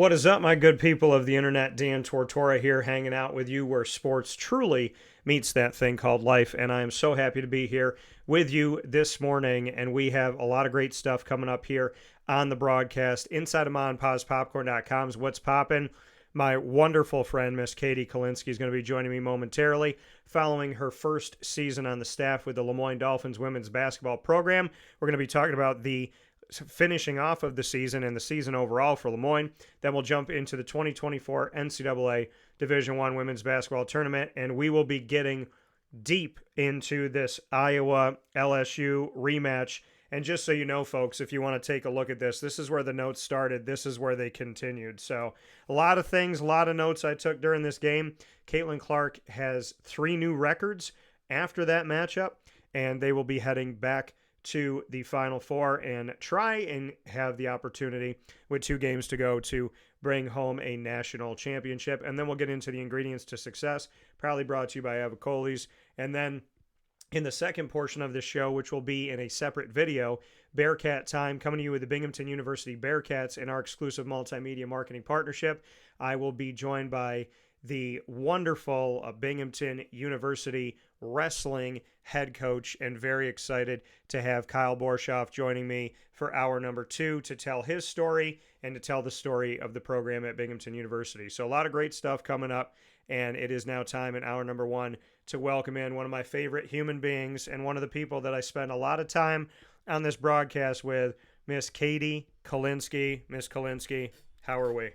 What is up, my good people of the internet? Dan Tortora here, hanging out with you where sports truly meets that thing called life. And I am so happy to be here with you this morning. And we have a lot of great stuff coming up here on the broadcast. Inside of MonPawsPopcorn.com's What's Poppin'. My wonderful friend, Miss Katie Kolinski, is going to be joining me momentarily following her first season on the staff with the LeMoyne Dolphins women's basketball program. We're going to be talking about the finishing off of the season and the season overall for LeMoyne. Then we'll jump into the 2024 NCAA Division I women's basketball tournament, and we will be getting deep into this Iowa LSU rematch. And just so you know, folks, if you want to take a look at this, this is where the notes started. This is where they continued. So a lot of things, a lot of notes I took during this game. Caitlin Clark has 3 new records after that matchup, and they will be heading back to the Final Four and try and have the opportunity with 2 games to go to bring home a national championship. And then we'll get into the ingredients to success, proudly brought to you by Avicolli's. And then in the second portion of this show, which will be in a separate video, Bearcat Time, coming to you with the Binghamton University Bearcats in our exclusive multimedia marketing partnership. I will be joined by the wonderful Binghamton University wrestling head coach, and very excited to have Kyle Borshoff joining me for hour number 2 to tell his story and to tell the story of the program at Binghamton University. So a lot of great stuff coming up, and it is now time in hour number 1 to welcome in one of my favorite human beings and one of the people that I spend a lot of time on this broadcast with, Miss Katie Kolinski. Miss Kolinski, how are we?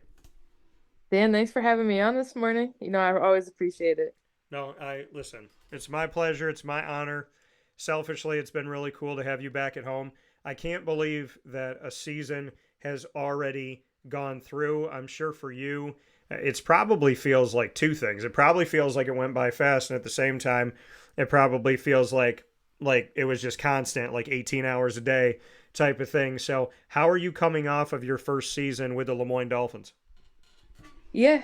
Dan, thanks for having me on this morning. I always appreciate it. No, listen, it's my pleasure. It's my honor. Selfishly, it's been really cool to have you back at home. I can't believe that a season has already gone through. I'm sure for you, it probably feels like 2 things. It probably feels like it went by fast, and at the same time, it probably feels like it was just constant, like 18 hours a day type of thing. So how are you coming off of your first season with the LeMoyne Dolphins? Yeah,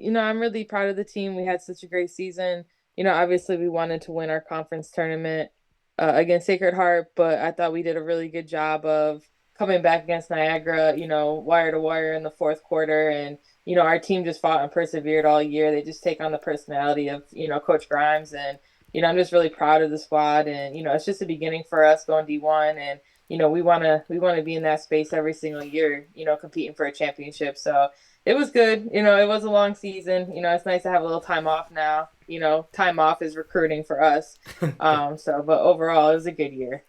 I'm really proud of the team. We had such a great season. Obviously we wanted to win our conference tournament against Sacred Heart, but I thought we did a really good job of coming back against Niagara, wire to wire in the fourth quarter. And, our team just fought and persevered all year. They just take on the personality of, Coach Grimes. And, I'm just really proud of the squad. And, it's just the beginning for us going D1. And, we want to be in that space every single year, competing for a championship. So it was good. It was a long season. It's nice to have a little time off now. Time off is recruiting for us. But overall, it was a good year.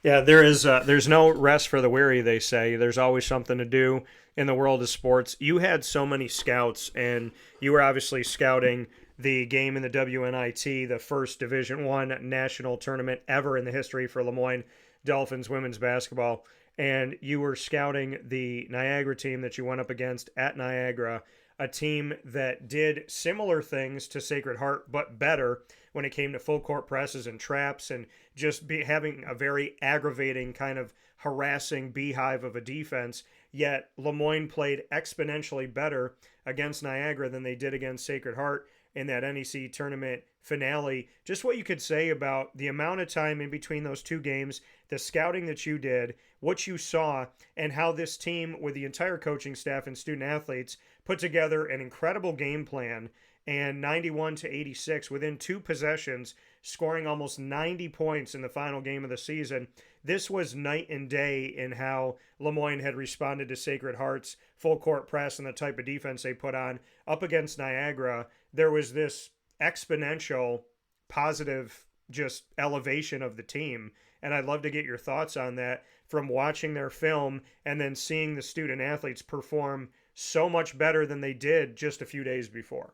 Yeah, there's no rest for the weary, they say. There's always something to do in the world of sports. You had so many scouts, and you were obviously scouting the game in the WNIT, the first Division I national tournament ever in the history for LeMoyne Dolphins women's basketball. And you were scouting the Niagara team that you went up against at Niagara, a team that did similar things to Sacred Heart, but better when it came to full court presses and traps and just having a very aggravating kind of harassing beehive of a defense. Yet LeMoyne played exponentially better against Niagara than they did against Sacred Heart in that NEC tournament finale. Just what you could say about the amount of time in between those 2 games, the scouting that you did, what you saw, and how this team with the entire coaching staff and student athletes put together an incredible game plan, and 91-86 within 2 possessions, scoring almost 90 points in the final game of the season. This was night and day in how LeMoyne had responded to Sacred Heart's full court press and the type of defense they put on. Up against Niagara, there was this exponential positive just elevation of the team. And I'd love to get your thoughts on that from watching their film and then seeing the student athletes perform so much better than they did just a few days before.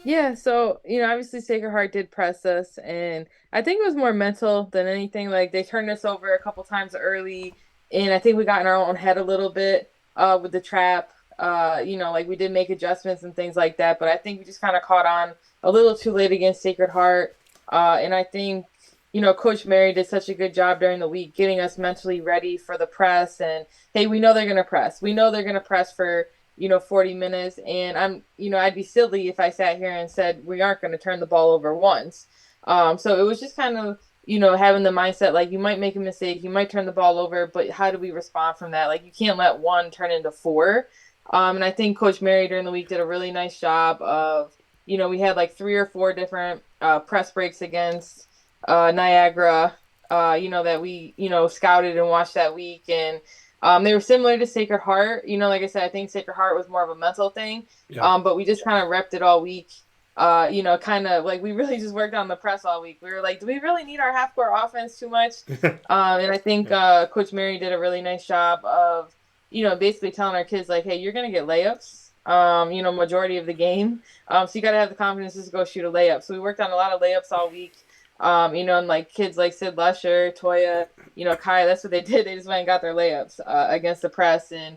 Yeah, so, obviously Sacred Heart did press us, and I think it was more mental than anything. Like, they turned us over a couple times early, and I think we got in our own head a little bit with the trap. We did make adjustments and things like that, but I think we just kind of caught on a little too late against Sacred Heart. And I think, Coach Mary did such a good job during the week getting us mentally ready for the press. And, hey, we know they're going to press. We know they're going to press for 40 minutes. And I'd be silly if I sat here and said we aren't going to turn the ball over once. So it was just kind of, having the mindset, like, you might make a mistake, you might turn the ball over, but how do we respond from that? Like, you can't let 1 turn into 4. And I think Coach Mary during the week did a really nice job of, we had like 3 or 4 different press breaks against Niagara, that we, scouted and watched that week. And they were similar to Sacred Heart. Like I said, I think Sacred Heart was more of a mental thing. Yeah. But we just kind of repped it all week. Kind of like we really just worked on the press all week. We were like, do we really need our half court offense too much? And I think Coach Mary did a really nice job of, basically telling our kids like, hey, you're gonna get layups. Majority of the game. So you got to have the confidence just to go shoot a layup. So we worked on a lot of layups all week. And like kids like Sid Lusher, Toya, Kai, that's what they did. They just went and got their layups against the press, and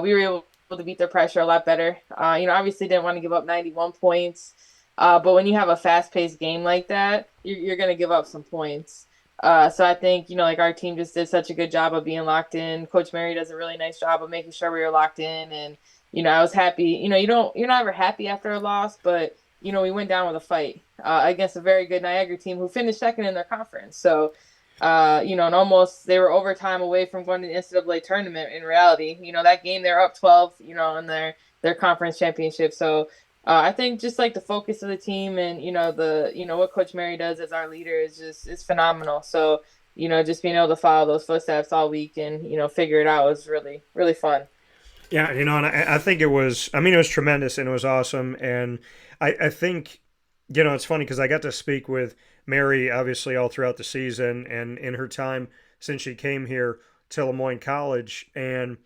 we were able to beat their pressure a lot better. Obviously didn't want to give up 91 points, but when you have a fast-paced game like that, you're going to give up some points. So I think, like our team just did such a good job of being locked in. Coach Mary does a really nice job of making sure we were locked in, and I was happy. You're not ever happy after a loss, but we went down with a fight against a very good Niagara team who finished second in their conference. So, and almost they were overtime away from going to the NCAA tournament in reality. That game they're up 12, in their conference championship. So I think just like the focus of the team and, what Coach Mary does as our leader is phenomenal. So, just being able to follow those footsteps all week and, figure it out was really, really fun. Yeah, and I think it was, it was tremendous and it was awesome. And I think, it's funny because I got to speak with Mary, obviously, all throughout the season and in her time since she came here to LeMoyne College. And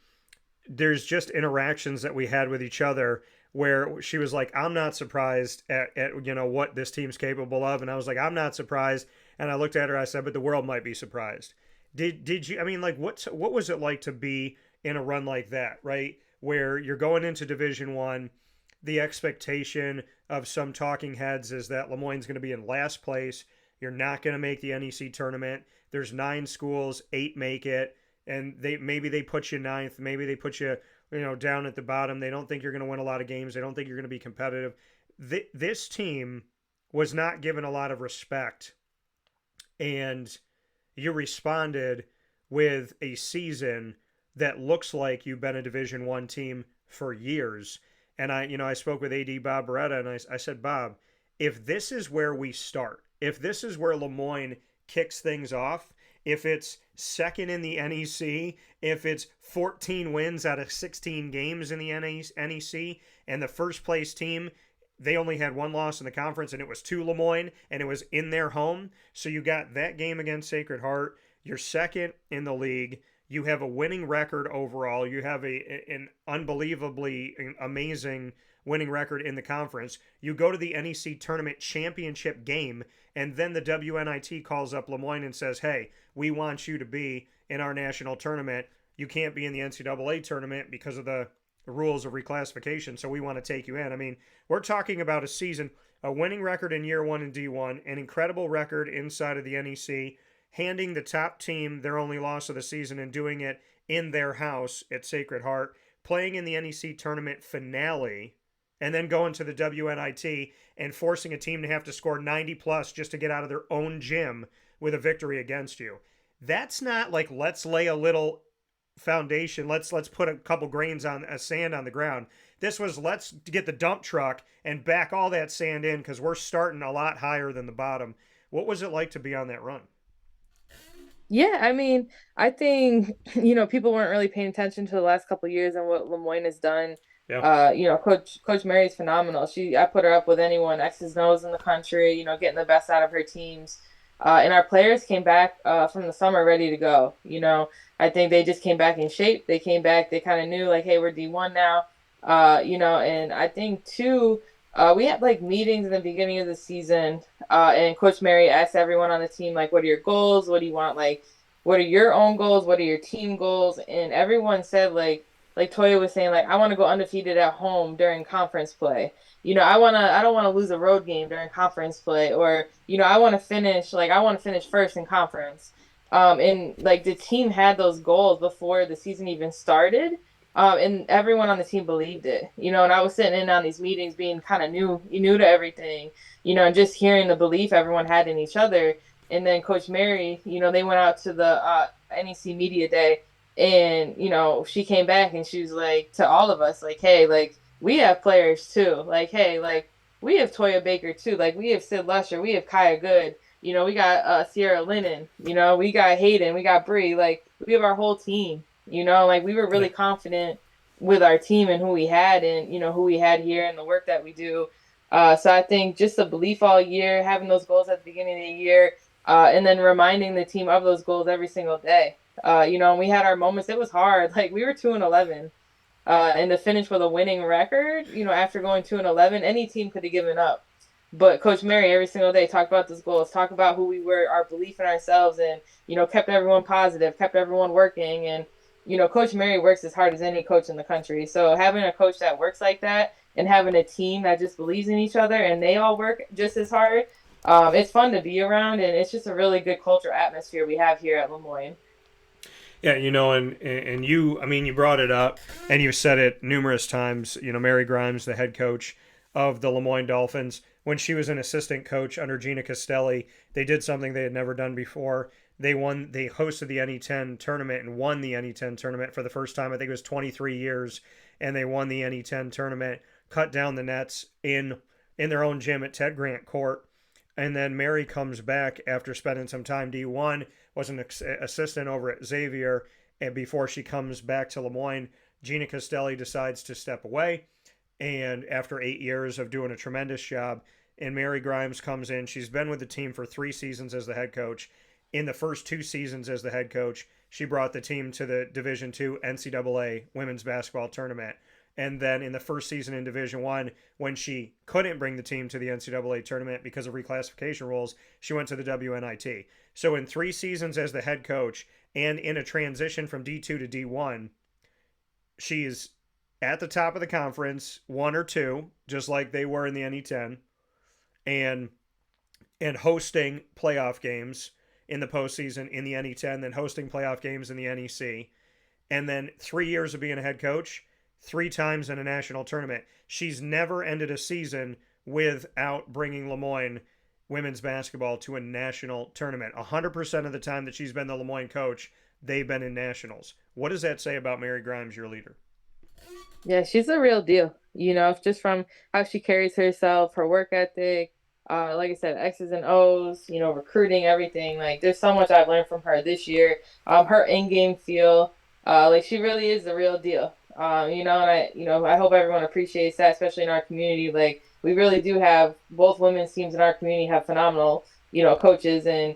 there's just interactions that we had with each other where she was like, I'm not surprised at what this team's capable of. And I was like, I'm not surprised. And I looked at her, I said, but the world might be surprised. Did you, what was it like to be in a run like that, right? Where you're going into Division One, the expectation of some talking heads is that LeMoyne's going to be in last place. You're not going to make the NEC tournament. There's 9 schools, 8 make it, and maybe they put you ninth, maybe they put you down at the bottom. They don't think you're going to win a lot of games. They don't think you're going to be competitive. This team was not given a lot of respect, and you responded with a season that looks like you've been a Division One team for years. And I spoke with AD Bob Beretta, and I said, Bob, if this is where we start, if this is where LeMoyne kicks things off, if it's second in the NEC, if it's 14 wins out of 16 games in the NEC, and the first place team, they only had 1 loss in the conference, and it was to LeMoyne, and it was in their home. So you got that game against Sacred Heart. You're second in the league. You have a winning record overall. You have an unbelievably amazing winning record in the conference. You go to the NEC tournament championship game, and then the WNIT calls up LeMoyne and says, hey, we want you to be in our national tournament. You can't be in the NCAA tournament because of the rules of reclassification, so we want to take you in. We're talking about a season, a winning record in year 1 in D1, an incredible record inside of the NEC, handing the top team their only loss of the season and doing it in their house at Sacred Heart, playing in the NEC tournament finale, and then going to the WNIT and forcing a team to have to score 90 plus just to get out of their own gym with a victory against you. That's not like, let's lay a little foundation, let's put a couple grains on sand on the ground. This was, let's get the dump truck and back all that sand in because we're starting a lot higher than the bottom. What was it like to be on that run? Yeah, I think, people weren't really paying attention to the last couple of years and what LeMoyne has done. Yeah. Coach Mary's phenomenal. I put her up with anyone, X's and O's in the country, getting the best out of her teams. And our players came back from the summer ready to go. I think they just came back in shape. They came back, they kind of knew like, hey, we're D1 now. And I think too, we had like meetings in the beginning of the season, and Coach Mary asked everyone on the team, like, what are your goals? What do you want? Like, what are your own goals? What are your team goals? And everyone said, like Toya was saying, like, I want to go undefeated at home during conference play. I don't want to lose a road game during conference play, or, I want to finish first in conference. And like the team had those goals before the season even started. And everyone on the team believed it, and I was sitting in on these meetings being kind of new to everything, and just hearing the belief everyone had in each other. And then Coach Mary, they went out to the NEC Media Day, And, she came back and she was like to all of us, like, hey, like, we have players too. Like, hey, like, we have Toya Baker too. Like, we have Sid Lusher, we have Kaya Good. We got Sierra Lennon. We got Hayden, we got Bree. Like, we have our whole team. Like, we were really Yeah. confident with our team and who we had, and who we had here and the work that we do. So I think just the belief all year, having those goals at the beginning of the year, and then reminding the team of those goals every single day. And we had our moments. It was hard. Like, we were 2-11, and to finish with a winning record, after going 2-11, any team could have given up. But Coach Mary every single day talked about those goals, talked about who we were, our belief in ourselves, and kept everyone positive, kept everyone working. And Coach Mary works as hard as any coach in the country. So having a coach that works like that, and having a team that just believes in each other and they all work just as hard, it's fun to be around, and it's just a really good cultural atmosphere we have here at LeMoyne. Yeah, and you, I mean, you brought it up and you said it numerous times. Mary Grimes, the head coach of the Lemoyne Dolphins, when she was an assistant coach under Gina Castelli, they did something they had never done before. They hosted the NE10 tournament and won the NE10 tournament for the first time. I think it was 23 years, and they won the NE10 tournament, cut down the nets in their own gym at Ted Grant Court. And then Mary comes back after spending some time D1, was an assistant over at Xavier, and before she comes back to Lemoyne, Gina Castelli decides to step away. And after 8 years of doing a tremendous job, and Mary Grimes comes in. She's been with the team for 3 seasons as the head coach. In the first 2 seasons as the head coach, she brought the team to the Division II NCAA women's basketball tournament. And then in the first season in Division I, when she couldn't bring the team to the NCAA tournament because of reclassification rules, she went to the WNIT. So in 3 seasons as the head coach and in a transition from D2 to D1, she's at the top of the conference, 1 or 2, just like they were in the NE10, and hosting playoff games in the postseason in the NE10, then hosting playoff games in the NEC, and then 3 years of being a head coach, 3 times in a national tournament. She's never ended a season without bringing Lemoyne women's basketball to a national tournament. 100% of the time that she's been the Lemoyne coach, they've been in nationals. What does that say about Mary Grimes, your leader? Yeah, she's a real deal. Just from how she carries herself, her work ethic, like I said, X's and O's, recruiting, everything. Like, there's so much I've learned from her this year. Her in-game feel, like, she really is the real deal. And I hope everyone appreciates that, especially in our community. Like, we really do have both women's teams in our community have phenomenal, coaches. And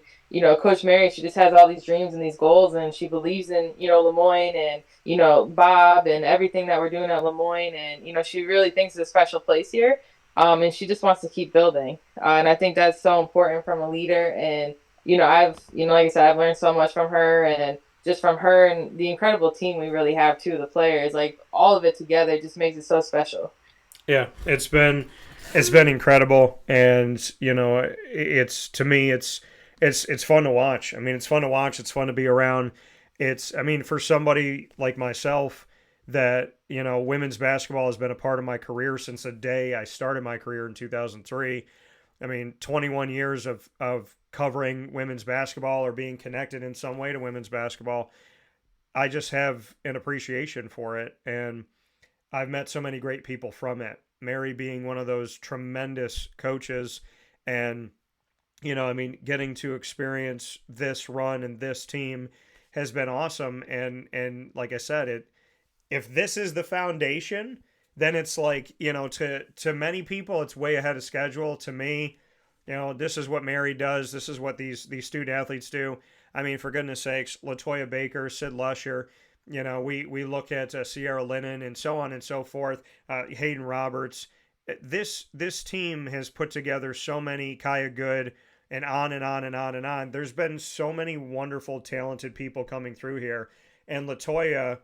Coach Mary, she just has all these dreams and these goals, and she believes in Lemoyne and Bob and everything that we're doing at Lemoyne. And she really thinks it's a special place here. And she just wants to keep building. And I think that's so important from a leader. And I've like I said, I've learned so much from her, and just from her and the incredible team we really have too. The players, like, all of it together, just makes it so special. Yeah, it's been incredible, and it's to me it's fun to watch. I mean, it's fun to watch. It's fun to be around. I mean, for somebody like myself that women's basketball has been a part of my career since the day I started my career in 2003. I mean, 21 years of covering women's basketball or being connected in some way to women's basketball. I just have an appreciation for it, and I've met so many great people from it. Mary being one of those tremendous coaches, and I mean, getting to experience this run and this team has been awesome. And like I said, if this is the foundation, then it's like, to many people it's way ahead of schedule. To me, this is what Mary does. This is what these student athletes do. I mean, for goodness sakes, LaToya Baker, Sid Lusher, we look at Sierra Lennon and so on and so forth, Hayden Roberts. This team has put together so many Kaya Good, and on and on and on and on. There's been so many wonderful, talented people coming through here. And LaToya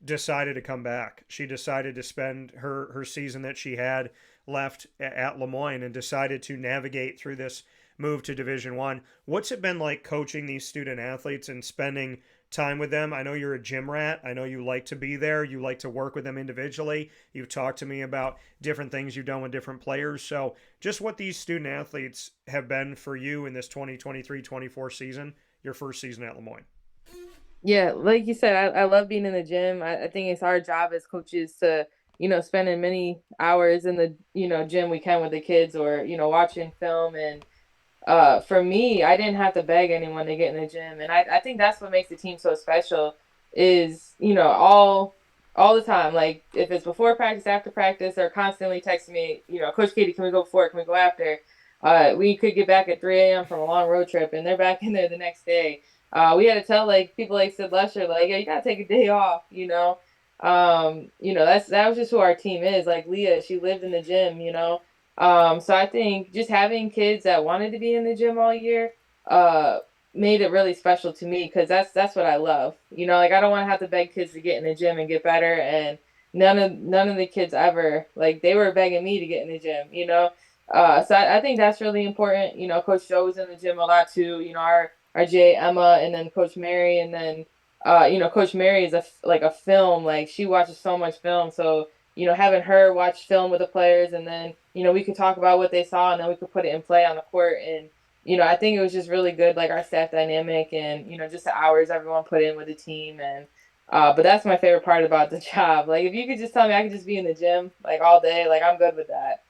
decided to come back. She decided to spend her season that she had left at Lemoyne and decided to navigate through this move to Division One. What's it been like coaching these student athletes and spending time with them? I know you're a gym rat. I know you like to be there. You like to work with them individually. You've talked to me about different things you've done with different players. So just what these student athletes have been for you in this 2023-24 season, your first season at Lemoyne. Yeah, like you said, I love being in the gym. I think it's our job as coaches to, spend as many hours in the, gym we can with the kids or, watching film. And for me, I didn't have to beg anyone to get in the gym. And I think that's what makes the team so special is, all the time. Like if it's before practice, after practice, they're constantly texting me, Coach Katie, can we go before? Can we go after? We could get back at 3 a.m. from a long road trip and they're back in there the next day. We had to tell like people like Sid Lesher, like, yeah, you gotta take a day off. That was just who our team is. Like Leah, she lived in the gym. So I think just having kids that wanted to be in the gym all year, uh, made it really special to me because that's what I love. Like I don't want to have to beg kids to get in the gym and get better, and none of the kids ever like they were begging me to get in the gym. So I think that's really important. Coach Joe was in the gym a lot too. Our Jay Emma and then Coach Mary and then Coach Mary is like a film, like she watches so much film, so having her watch film with the players and then, we could talk about what they saw and then we could put it in play on the court. And, I think it was just really good, like our staff dynamic and, just the hours everyone put in with the team. And, but that's my favorite part about the job. Like, if you could just tell me I could just be in the gym like all day, like I'm good with that.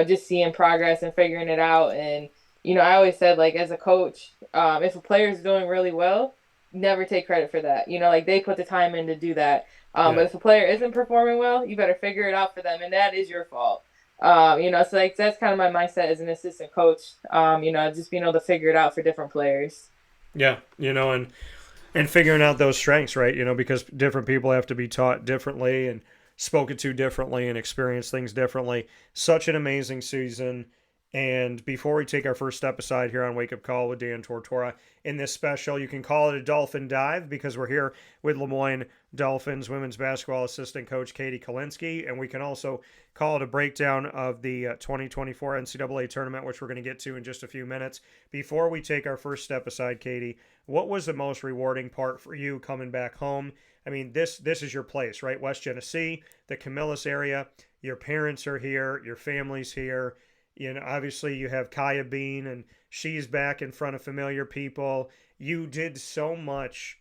Just seeing progress and figuring it out. And, I always said, like, as a coach, if a player is doing really well, never take credit for that. Like they put the time in to do that. Yeah. But if a player isn't performing well, you better figure it out for them, and that is your fault. So like that's kind of my mindset as an assistant coach. Just being able to figure it out for different players. Yeah, and figuring out those strengths, right? Because different people have to be taught differently and spoken to differently and experience things differently. Such an amazing season. And before we take our first step aside here on Wake Up Call with Dan Tortora, in this special, you can call it a Dolphin Dive because we're here with LeMoyne Dolphins women's basketball assistant coach Katie Kolinski. And we can also call it a breakdown of the 2024 NCAA tournament, which we're going to get to in just a few minutes. Before we take our first step aside, Katie, what was the most rewarding part for you coming back home? I mean, this is your place, right? West Genesee, the Camillus area. Your parents are here. Your family's here. Obviously you have Kaya Bean and she's back in front of familiar people. You did so much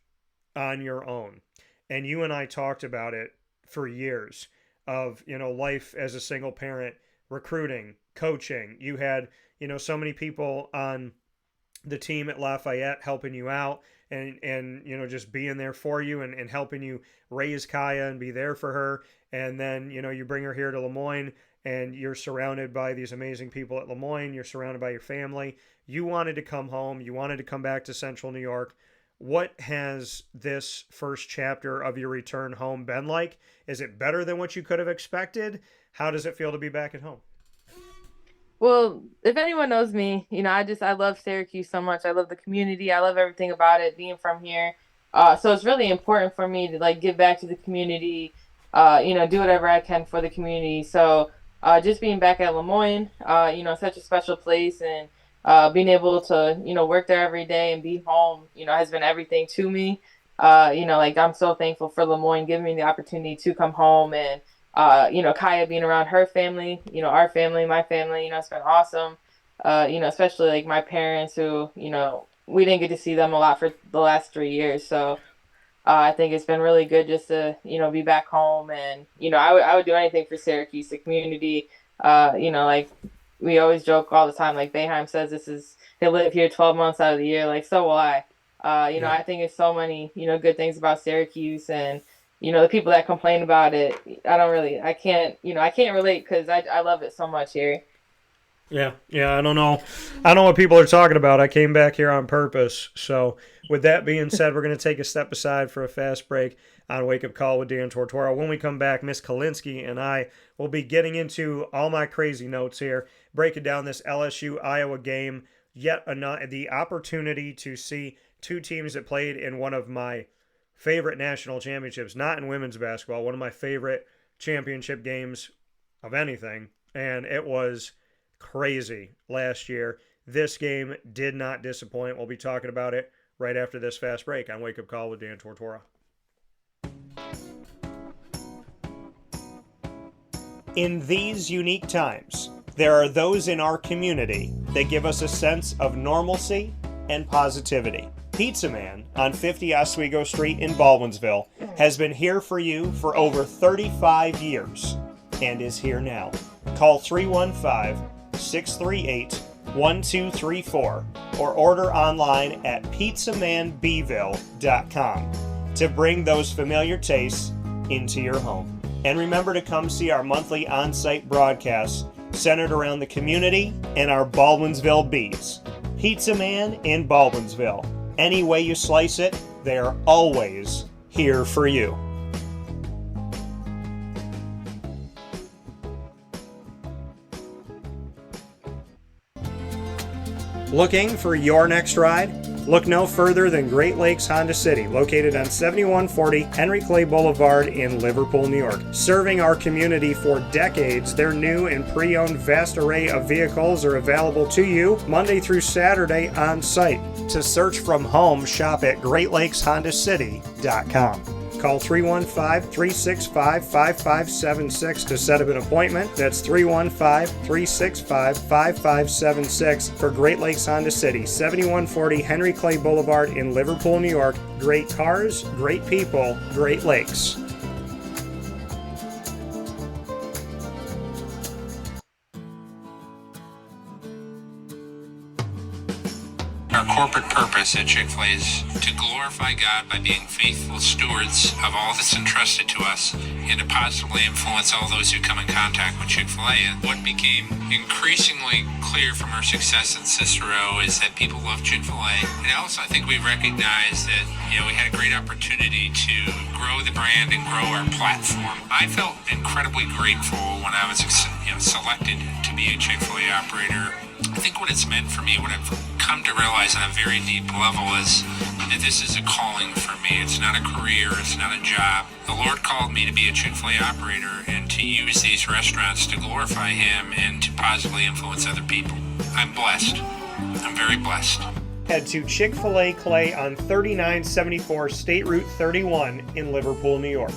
on your own. And you and I talked about it for years of, life as a single parent, recruiting, coaching. You had, so many people on the team at Lafayette helping you out and just being there for you and helping you raise Kaya and be there for her. And then, you bring her here to Lemoyne and you're surrounded by these amazing people at Lemoyne. You're surrounded by your family. You wanted to come home. You wanted to come back to Central New York. What has this first chapter of your return home been like? Is it better than what you could have expected? How does it feel to be back at home? Well, if anyone knows me, I love Syracuse so much. I love the community. I love everything about it, being from here. So it's really important for me to like give back to the community, do whatever I can for the community. So just being back at Lemoyne, such a special place and being able to, work there every day and be home, has been everything to me. Like I'm so thankful for Lemoyne giving me the opportunity to come home and Kaya being around her family, our family, my family, it's been awesome. Especially like my parents who, we didn't get to see them a lot for the last 3 years. So I think it's been really good just to, be back home and, I would do anything for Syracuse, the community. Like we always joke all the time, like Boeheim says they live here 12 months out of the year. Like, so will I. Yeah. I think it's so many, good things about Syracuse and, the people that complain about it, I can't relate because I love it so much here. Yeah, I don't know. I don't know what people are talking about. I came back here on purpose. So, with that being said, we're going to take a step aside for a fast break on Wake Up Call with Dan Tortora. When we come back, Miss Kolinski and I will be getting into all my crazy notes here, breaking down this LSU Iowa game. Yet another the opportunity to see two teams that played in one of my favorite national championships, not in women's basketball, one of my favorite championship games of anything, and it was crazy last year. This game did not disappoint. We'll be talking about it right after this fast break on Wake Up Call with Dan Tortora. In these unique times, there are those in our community that give us a sense of normalcy and positivity. Pizza Man on 50 Oswego Street in Baldwinsville has been here for you for over 35 years and is here now. Call 315-638-1234 or order online at pizzamanbville.com to bring those familiar tastes into your home. And remember to come see our monthly on-site broadcasts centered around the community and our Baldwinsville Bees. Pizza Man in Baldwinsville. Any way you slice it, they are always here for you. Looking for your next ride? Look no further than Great Lakes Honda City, located on 7140 Henry Clay Boulevard in Liverpool, New York. Serving our community for decades, their new and pre-owned vast array of vehicles are available to you Monday through Saturday on site. To search from home, shop at GreatLakesHondaCity.com. Call 315-365-5576 to set up an appointment. That's 315-365-5576 for Great Lakes Honda City, 7140 Henry Clay Boulevard in Liverpool, New York. Great cars, great people, Great Lakes. Our corporate purpose at Chick-fil-A is to glorify God by being faithful stewards of all that's entrusted to us and to positively influence all those who come in contact with Chick-fil-A. And what became increasingly clear from our success in Cicero is that people love Chick-fil-A. And also I think we recognized that, we had a great opportunity to grow the brand and grow our platform. I felt incredibly grateful when I was selected to be a Chick-fil-A operator. I think what it's meant for me, what I've come to realize on a very deep level is that this is a calling for me. It's not a career, it's not a job. The Lord called me to be a Chick-fil-A operator and to use these restaurants to glorify Him and to positively influence other people. I'm blessed. I'm very blessed. Head to Chick-fil-A Clay on 3974 State Route 31 in Liverpool, New York.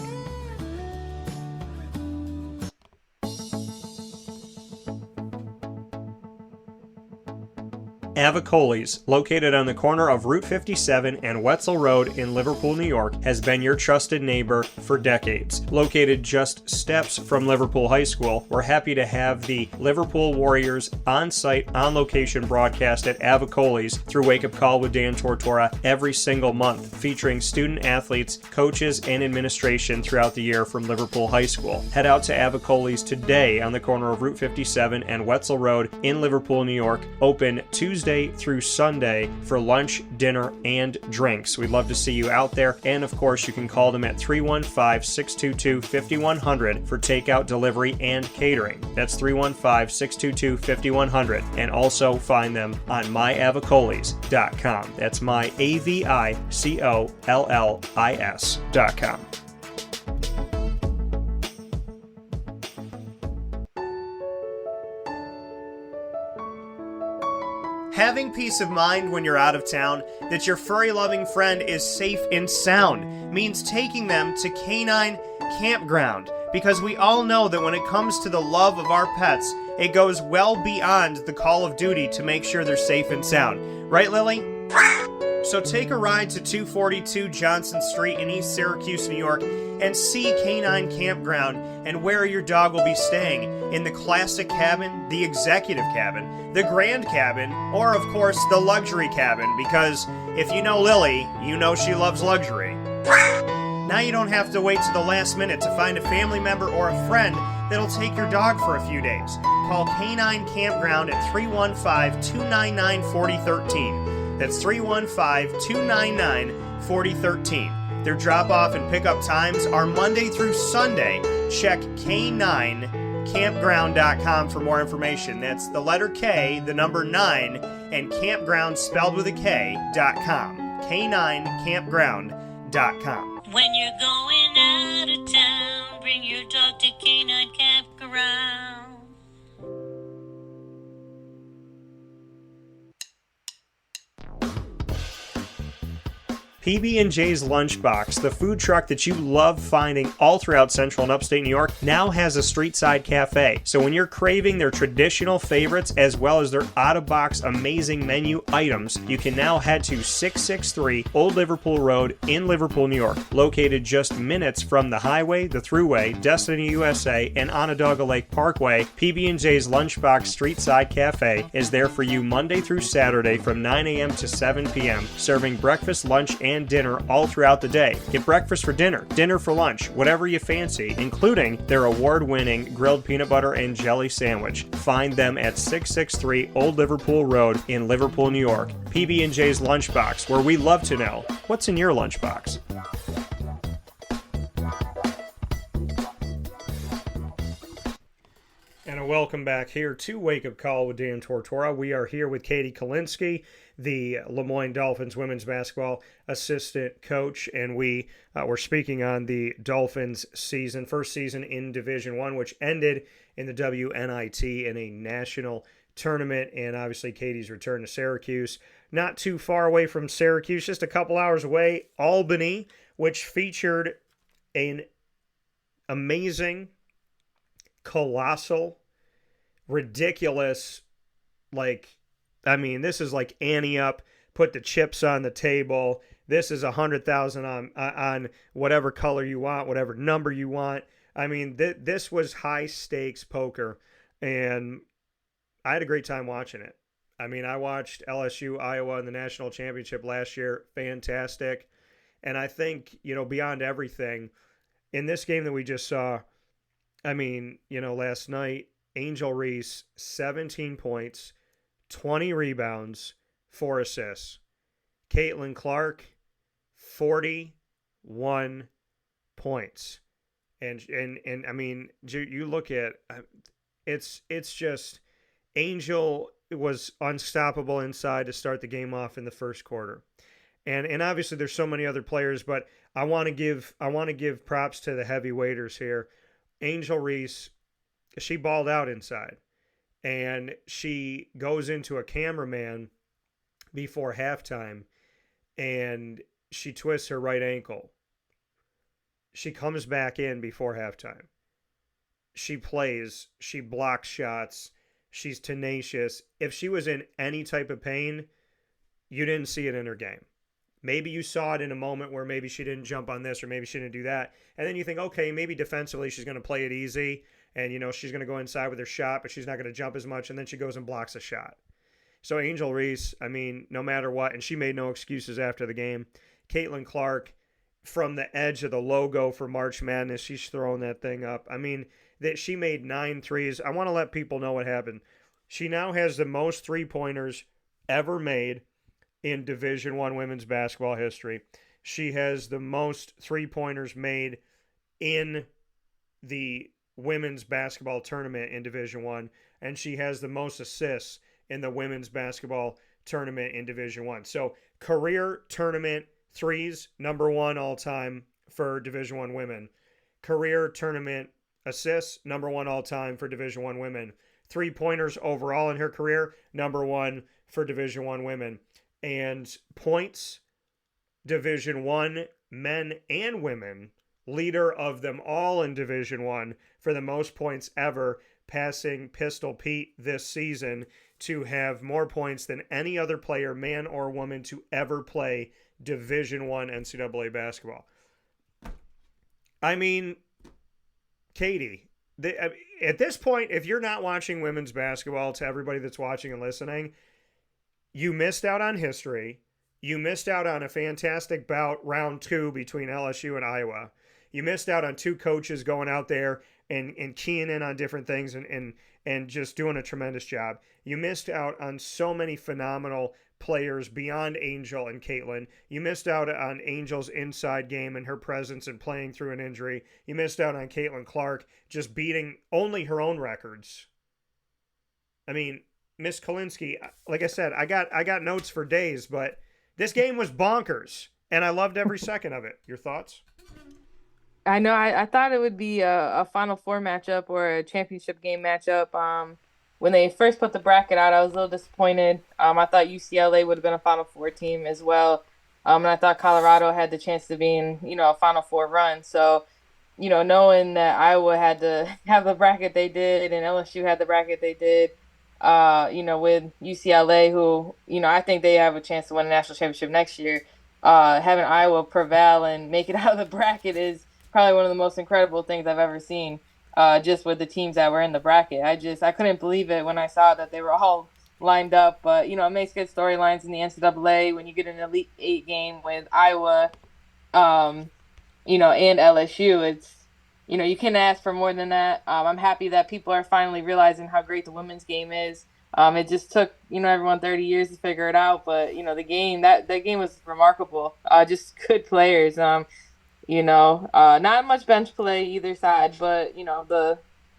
Avicolli's, located on the corner of Route 57 and Wetzel Road in Liverpool, New York, has been your trusted neighbor for decades. Located just steps from Liverpool High School, we're happy to have the Liverpool Warriors on-site, on-location broadcast at Avicolli's through Wake Up Call with Dan Tortora every single month, featuring student athletes, coaches, and administration throughout the year from Liverpool High School. Head out to Avicolli's today on the corner of Route 57 and Wetzel Road in Liverpool, New York, open Tuesday through Sunday for lunch, dinner, and drinks. We'd love to see you out there, and of course you can call them at 315-622-5100 for takeout, delivery, and catering. That's 315-622-5100, and also find them on myavicollis.com. That's myavicollis.com. Having peace of mind when you're out of town that your furry-loving friend is safe and sound means taking them to Canine Campground, because we all know that when it comes to the love of our pets, it goes well beyond the call of duty to make sure they're safe and sound. Right, Lily? So take a ride to 242 Johnson Street in East Syracuse, New York, and see Canine Campground and where your dog will be staying in the classic cabin, the executive cabin, the grand cabin, or of course the luxury cabin, because if you know Lily, you know she loves luxury. Now you don't have to wait to the last minute to find a family member or a friend that'll take your dog for a few days. Call Canine Campground at 315-299-4013. That's 315-299-4013. Their drop-off and pickup times are Monday through Sunday. Check K9campground.com for more information. That's the letter K, the number 9, and campground spelled with a K.com. K9campground.com. When you're going out of town, bring your dog to Canine Campground. PB&J's Lunchbox, the food truck that you love finding all throughout Central and Upstate New York, now has a street-side cafe. So when you're craving their traditional favorites as well as their out-of-box amazing menu items, you can now head to 663 Old Liverpool Road in Liverpool, New York, located just minutes from the highway, the Thruway, Destiny USA, and Onondaga Lake Parkway. PB&J's Lunchbox Street-Side Cafe is there for you Monday through Saturday from 9 a.m. to 7 p.m., serving breakfast, lunch, and dinner all throughout the day. Get breakfast for dinner, dinner for lunch, whatever you fancy, including their award-winning grilled peanut butter and jelly sandwich. Find them at 663 Old Liverpool Road in Liverpool, New York. PB&J's Lunchbox, where we love to know what's in your lunchbox. And a welcome back here to Wake Up Call with Dan Tortora. We are here with Katie Kolinski, the LeMoyne Dolphins women's basketball assistant coach, and we were speaking on the Dolphins season, first season in Division I, which ended in the WNIT in a national tournament, and obviously Katie's return to Syracuse. Not too far away from Syracuse, just a couple hours away, Albany, which featured an amazing, colossal, ridiculous, this is like ante up, put the chips on the table. This is 100,000 on whatever color you want, whatever number you want. This was high stakes poker, and I had a great time watching it. I watched LSU Iowa in the national championship last year. Fantastic. And I think, beyond everything, in this game that we just saw, last night, Angel Reese, 17 points, 20 rebounds, 4 assists. Caitlin Clark, 41 points. And you look at, it's just, Angel was unstoppable inside to start the game off in the first quarter. And obviously there's so many other players, but I want to give props to the heavyweighters here. Angel Reese, she balled out inside, and she goes into a cameraman before halftime, and she twists her right ankle. She comes back in before halftime. She plays. She blocks shots. She's tenacious. If she was in any type of pain, you didn't see it in her game. Maybe you saw it in a moment where maybe she didn't jump on this or maybe she didn't do that. And then you think, okay, maybe defensively she's going to play it easy and, she's going to go inside with her shot, but she's not going to jump as much. And then she goes and blocks a shot. So Angel Reese, no matter what, and she made no excuses after the game. Caitlin Clark, from the edge of the logo for March Madness, she's throwing that thing up. That she made 9 threes. I want to let people know what happened. She now has the most three-pointers ever made in Division I women's basketball history. She has the most three-pointers made in the women's basketball tournament in Division I, and she has the most assists in the women's basketball tournament in Division I. So career tournament threes, number 1 all-time for Division I women. Career tournament assists, number 1 all-time for Division I women. Three-pointers overall in her career, number 1 for Division I women. And points, Division I, men and women, leader of them all in Division I for the most points ever, passing Pistol Pete this season to have more points than any other player, man or woman, to ever play Division I NCAA basketball. Katie, at this point, if you're not watching women's basketball, to everybody that's watching and listening, you missed out on history. You missed out on a fantastic bout, round 2 between LSU and Iowa. You missed out on 2 coaches going out there and keying in on different things and just doing a tremendous job. You missed out on so many phenomenal players beyond Angel and Caitlin. You missed out on Angel's inside game and her presence and playing through an injury. You missed out on Caitlin Clark just beating only her own records. Miss Kolinski, like I said, I got notes for days, but this game was bonkers, and I loved every second of it. Your thoughts? I know. I thought it would be a Final Four matchup or a championship game matchup. When they first put the bracket out, I was a little disappointed. I thought UCLA would have been a Final Four team as well. And I thought Colorado had the chance to be in, a Final Four run. So, knowing that Iowa had to have the bracket they did and LSU had the bracket they did, with UCLA, who, I think they have a chance to win a national championship next year. Having Iowa prevail and make it out of the bracket is probably one of the most incredible things I've ever seen. Just with the teams that were in the bracket, I couldn't believe it when I saw that they were all lined up. But it makes good storylines in the NCAA when you get an Elite Eight game with Iowa, and LSU. It's you can't ask for more than that. I'm happy that people are finally realizing how great the women's game is. It just took everyone 30 years to figure it out, but the game that game was remarkable. Just good players. Not much bench play either side, but the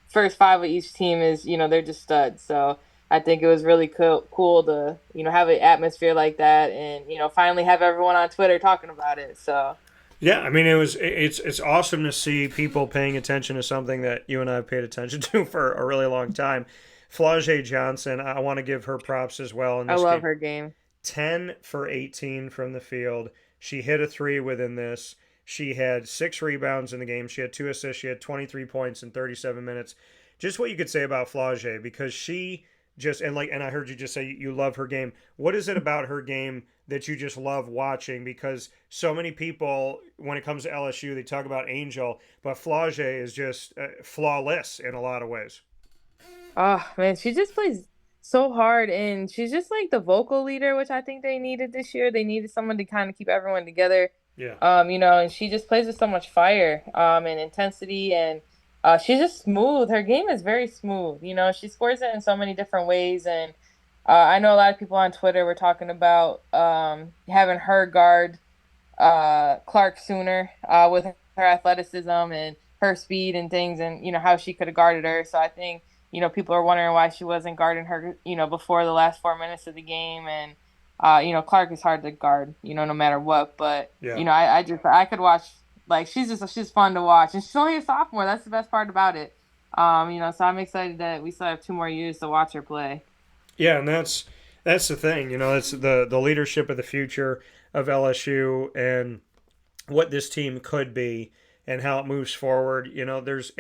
first five of each team is they're just studs. So I think it was really cool to have an atmosphere like that, and finally have everyone on Twitter talking about it. So. Yeah, I mean it's awesome to see people paying attention to something that you and I have paid attention to for a really long time. Flau'Jae Johnson, I want to give her props as well. I love her game. 10 for 18 from the field. She hit a three within this. She had 6 rebounds in the game. She had 2 assists. She had 23 points in 37 minutes. Just what you could say about Flau'Jae, because she just and I heard you just say you love her game. What is it about her game that you just love watching? Because so many people, when it comes to LSU, they talk about Angel, but Flau'Jae is just flawless in a lot of ways. Oh man, she just plays so hard, and she's just like the vocal leader, which I think they needed this year. They needed someone to kind of keep everyone together. Yeah. And she just plays with so much fire, and intensity, and she's just smooth. Her game is very smooth. She scores it in so many different ways, and I know a lot of people on Twitter were talking about having her guard Clark sooner with her athleticism and her speed and things, and how she could have guarded her. So I think people are wondering why she wasn't guarding her before the last 4 minutes of the game, and Clark is hard to guard no matter what. But yeah. I could watch, like, she's fun to watch, and she's only a sophomore. That's the best part about it. So I'm excited that we still have 2 more years to watch her play. Yeah, and that's the thing. It's the leadership of the future of LSU and what this team could be and how it moves forward. There's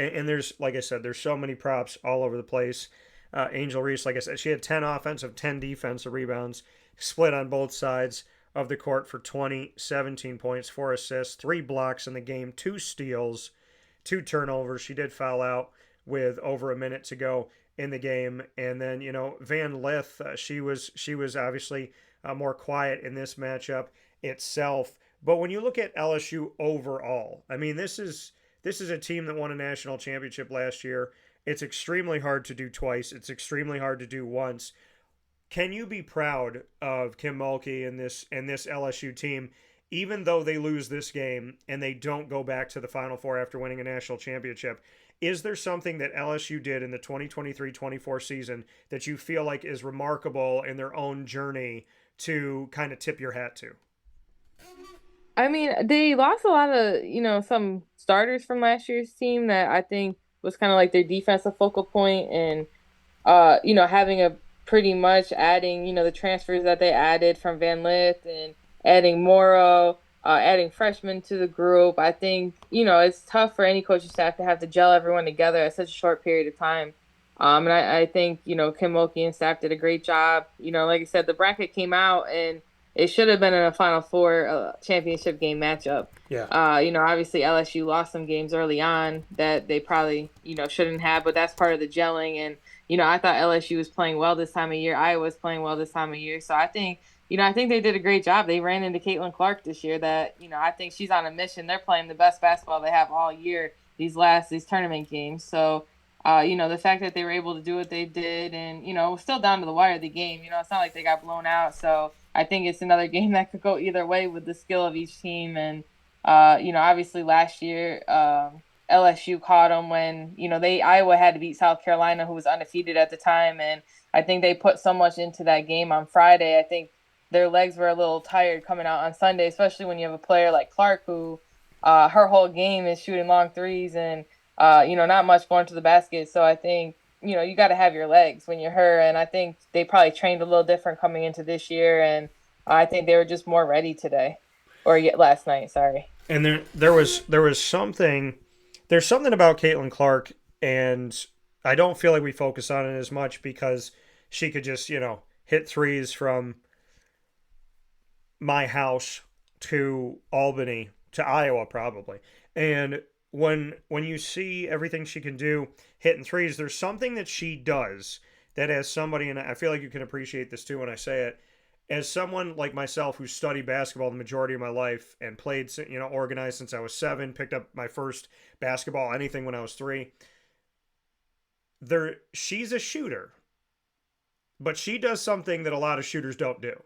like I said, there's so many props all over the place. Angel Reese, like I said, she had 10 offensive, 10 defensive rebounds, split on both sides of the court for 20, 17 points, 4 assists, 3 blocks in the game, 2 steals, 2 turnovers. She did foul out with over a minute to go in the game. And then, Van Lith, she was obviously more quiet in this matchup itself. But when you look at LSU overall, I mean, this is a team that won a national championship last year. It's extremely hard to do twice. It's extremely hard to do once. Can you be proud of Kim Mulkey and this LSU team, even though they lose this game and they don't go back to the Final Four after winning a national championship? Is there something that LSU did in the 2023-24 season that you feel like is remarkable in their own journey to kind of tip your hat to? I mean, they lost a lot of, some starters from last year's team that I think was kind of like their defensive focal point, and, having a pretty much adding, the transfers that they added from Van Lith and adding Morrow, adding freshmen to the group. I think, it's tough for any coaching staff to have to gel everyone together at such a short period of time. And I think, Kim Mulkey and staff did a great job. Like I said, the bracket came out and it should have been in a Final Four championship game matchup. Yeah. Obviously LSU lost some games early on that they probably, shouldn't have, but that's part of the gelling. And, I thought LSU was playing well this time of year. Iowa was playing well this time of year. So I think they did a great job. They ran into Caitlin Clark this year that, I think she's on a mission. They're playing the best basketball they have all year, these tournament games. So, the fact that they were able to do what they did and, it was still down to the wire of the game. It's not like they got blown out. So I think it's another game that could go either way with the skill of each team. And, obviously last year, LSU caught them when, Iowa had to beat South Carolina, who was undefeated at the time. And I think they put so much into that game on Friday. I think their legs were a little tired coming out on Sunday, especially when you have a player like Clark who her whole game is shooting long threes and, not much going to the basket. So I think, you got to have your legs when you're her. And I think they probably trained a little different coming into this year. And I think they were just more ready today. last night, sorry. And there's something about Caitlin Clark, and I don't feel like we focus on it as much because she could just, hit threes from my house to Albany to Iowa probably. And when you see everything she can do hitting threes, there's something that she does that as somebody, and I feel like you can appreciate this too when I say it, as someone like myself who studied basketball the majority of my life and played, organized since I was 7, picked up my first basketball, anything when I was 3. She's a shooter, but she does something that a lot of shooters don't do.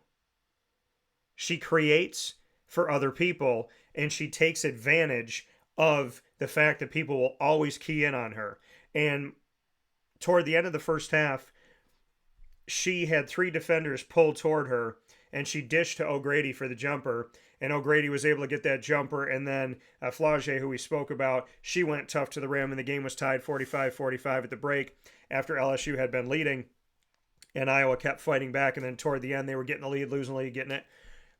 She creates for other people, and she takes advantage of the fact that people will always key in on her. And toward the end of the first half, she had 3 defenders pull toward her, and she dished to O'Grady for the jumper, and O'Grady was able to get that jumper, and then Flau'Jae, who we spoke about, she went tough to the rim, and the game was tied 45-45 at the break after LSU had been leading, and Iowa kept fighting back, and then toward the end, they were getting the lead, losing the lead, getting it.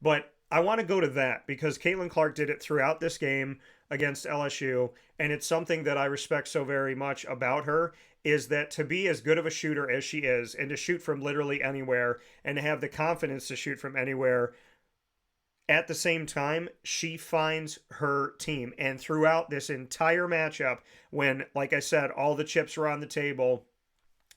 But I want to go to that because Caitlin Clark did it throughout this game against LSU, and it's something that I respect so very much about her, is that to be as good of a shooter as she is and to shoot from literally anywhere and to have the confidence to shoot from anywhere, at the same time, she finds her team. And throughout this entire matchup, when, like I said, all the chips were on the table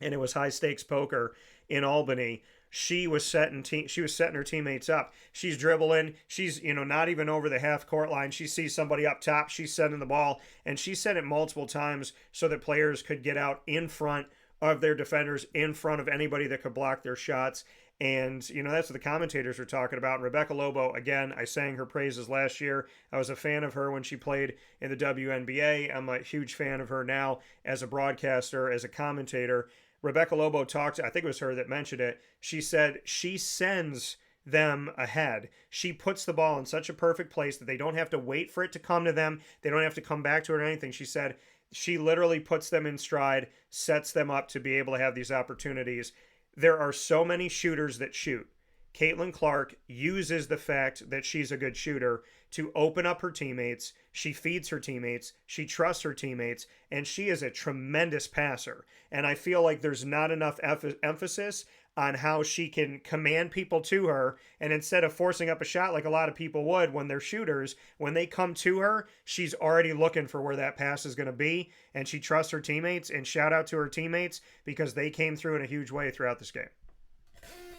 and it was high-stakes poker in Albany, she was setting her teammates up. She's dribbling. She's, not even over the half-court line. She sees somebody up top. She's sending the ball, and she sent it multiple times so that players could get out in front of their defenders, in front of anybody that could block their shots. And, that's what the commentators were talking about. And Rebecca Lobo, again, I sang her praises last year. I was a fan of her when she played in the WNBA. I'm a huge fan of her now as a broadcaster, as a commentator. Rebecca Lobo talked, I think it was her that mentioned it. She said she sends them ahead. She puts the ball in such a perfect place that they don't have to wait for it to come to them. They don't have to come back to it or anything. She said she literally puts them in stride, sets them up to be able to have these opportunities. There are so many shooters that shoot. Caitlin Clark uses the fact that she's a good shooter to open up her teammates. She feeds her teammates. She trusts her teammates. And she is a tremendous passer. And I feel like there's not enough emphasis on how she can command people to her. And instead of forcing up a shot like a lot of people would when they're shooters, when they come to her, she's already looking for where that pass is going to be. And she trusts her teammates. And shout out to her teammates because they came through in a huge way throughout this game.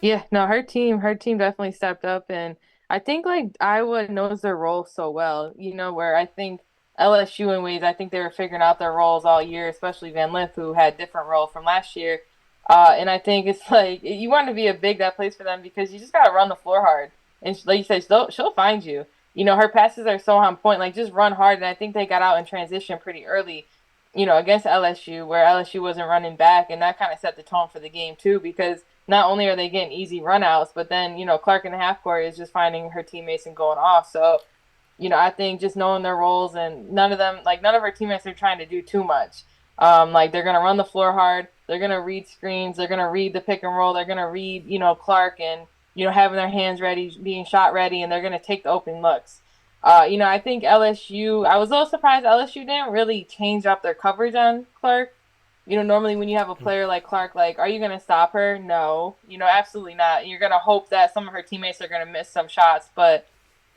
Yeah, no, her team definitely stepped up, and I think like Iowa knows their role so well, where I think LSU in ways, I think they were figuring out their roles all year, especially Van Lith, who had different role from last year. And I think it's like you want to be a big that place for them because you just gotta run the floor hard, and like you said, she'll find you. Her passes are so on point, like just run hard, and I think they got out in transition pretty early. Against LSU, where LSU wasn't running back, and that kind of set the tone for the game too, because not only are they getting easy runouts, but then, Clark in the half court is just finding her teammates and going off. So, I think just knowing their roles, and none of her teammates are trying to do too much. Like they're going to run the floor hard. They're going to read screens. They're going to read the pick and roll. They're going to read, Clark and, having their hands ready, being shot ready, and they're going to take the open looks. I think LSU, I was a little surprised LSU didn't really change up their coverage on Clark. Normally when you have a player like Clark, like, are you going to stop her? No, absolutely not. You're going to hope that some of her teammates are going to miss some shots. But,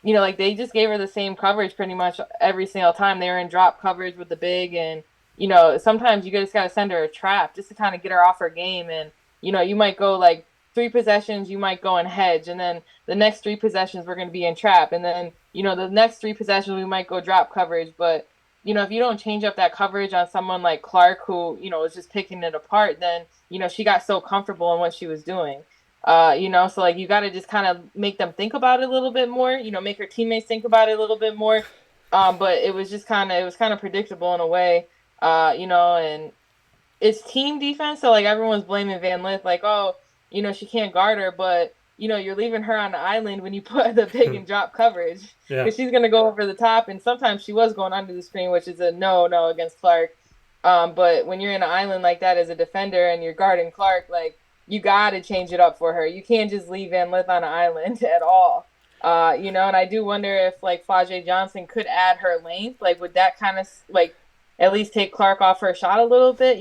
like they just gave her the same coverage pretty much every single time. They were in drop coverage with the big. And, sometimes you just got to send her a trap just to kind of get her off her game. And, you might go like 3 possessions, you might go in hedge. And then the next 3 possessions, we're going to be in trap. And then, the next 3 possessions, we might go drop coverage. But, if you don't change up that coverage on someone like Clark, who, was just picking it apart, then, she got so comfortable in what she was doing. So like you got to just kind of make them think about it a little bit more, make her teammates think about it a little bit more. But it was kind of predictable in a way, and it's team defense. So like everyone's blaming Van Lith, like, oh, she can't guard her, but you're leaving her on the island when you put the big and drop coverage because she's going to go over the top. And sometimes she was going under the screen, which is a no against Clark. But when you're in an island like that as a defender and you're guarding Clark, like you got to change it up for her. You can't just leave Van Lith on an island at all. And I do wonder if like Flau'Jae Johnson could add her length. Like, would that kind of like at least take Clark off her shot a little bit?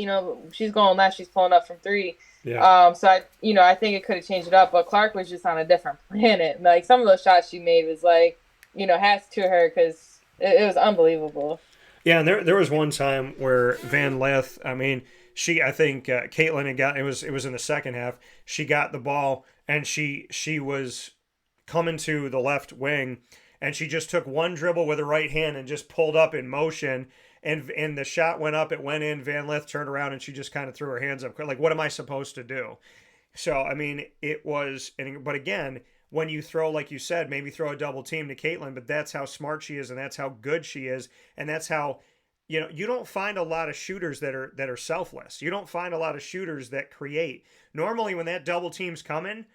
She's going left, she's pulling up from three. Yeah. So I think it could have changed it up, but Clark was just on a different planet. Like some of those shots she made was like, hats to her because it was unbelievable. Yeah, and there was one time where Van Lith, I think Caitlin had got it was in the second half. She got the ball and she was coming to the left wing, and she just took one dribble with her right hand and just pulled up in motion. And the shot went up, it went in. Van Lith turned around and she just kind of threw her hands up, like, what am I supposed to do? So it was, but again, when you throw, like you said, maybe throw a double team to Caitlin, but that's how smart she is, and that's how good she is, and that's how you don't find a lot of shooters that are selfless. You don't find a lot of shooters that create. Normally, when that double team's coming,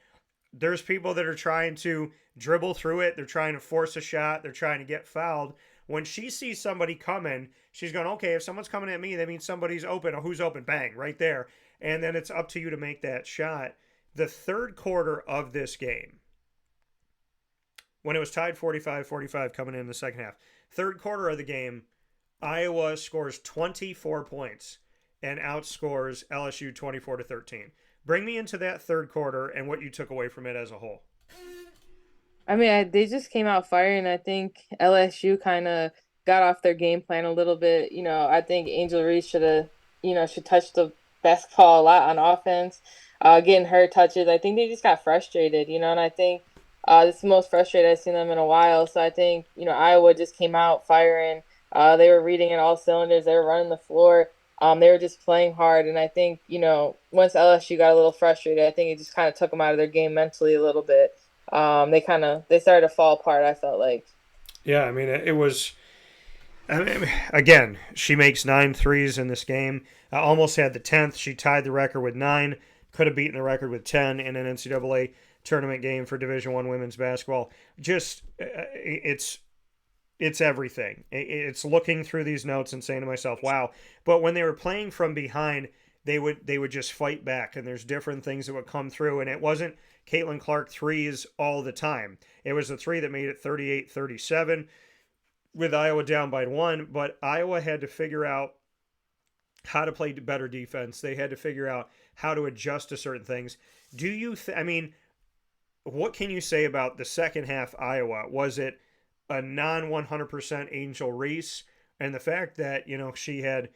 there's people that are trying to dribble through it. They're trying to force a shot. They're trying to get fouled. When she sees somebody coming, she's going, okay, if someone's coming at me, that means somebody's open. Oh, who's open? Bang, right there. And then it's up to you to make that shot. The third quarter of this game, when it was tied 45-45 coming in the second half, third quarter of the game, Iowa scores 24 points and outscores LSU 24-13. Bring me into that third quarter and what you took away from it as a whole. They just came out firing. I think LSU kind of got off their game plan a little bit. I think Angel Reese should touch the basketball a lot on offense, getting her touches. I think they just got frustrated, and I think this is the most frustrated I've seen them in a while. So I think, Iowa just came out firing. They were reading in all cylinders. They were running the floor. They were just playing hard. And I think, once LSU got a little frustrated, I think it just kind of took them out of their game mentally a little bit. They started to fall apart, I felt like. Yeah, it was, again, she makes 9 threes in this game. Almost had the 10th. She tied the record with 9. Could have beaten the record with 10 in an NCAA tournament game for Division I women's basketball. Just, it's everything. It's looking through these notes and saying to myself, wow. But when they were playing from behind, they would just fight back, and there's different things that would come through. And it wasn't Caitlin Clark threes all the time. It was the three that made it 38-37 with Iowa down by 1. But Iowa had to figure out how to play better defense. They had to figure out how to adjust to certain things. Do you what can you say about the second half Iowa? Was it a non-100% Angel Reese, and the fact that, she had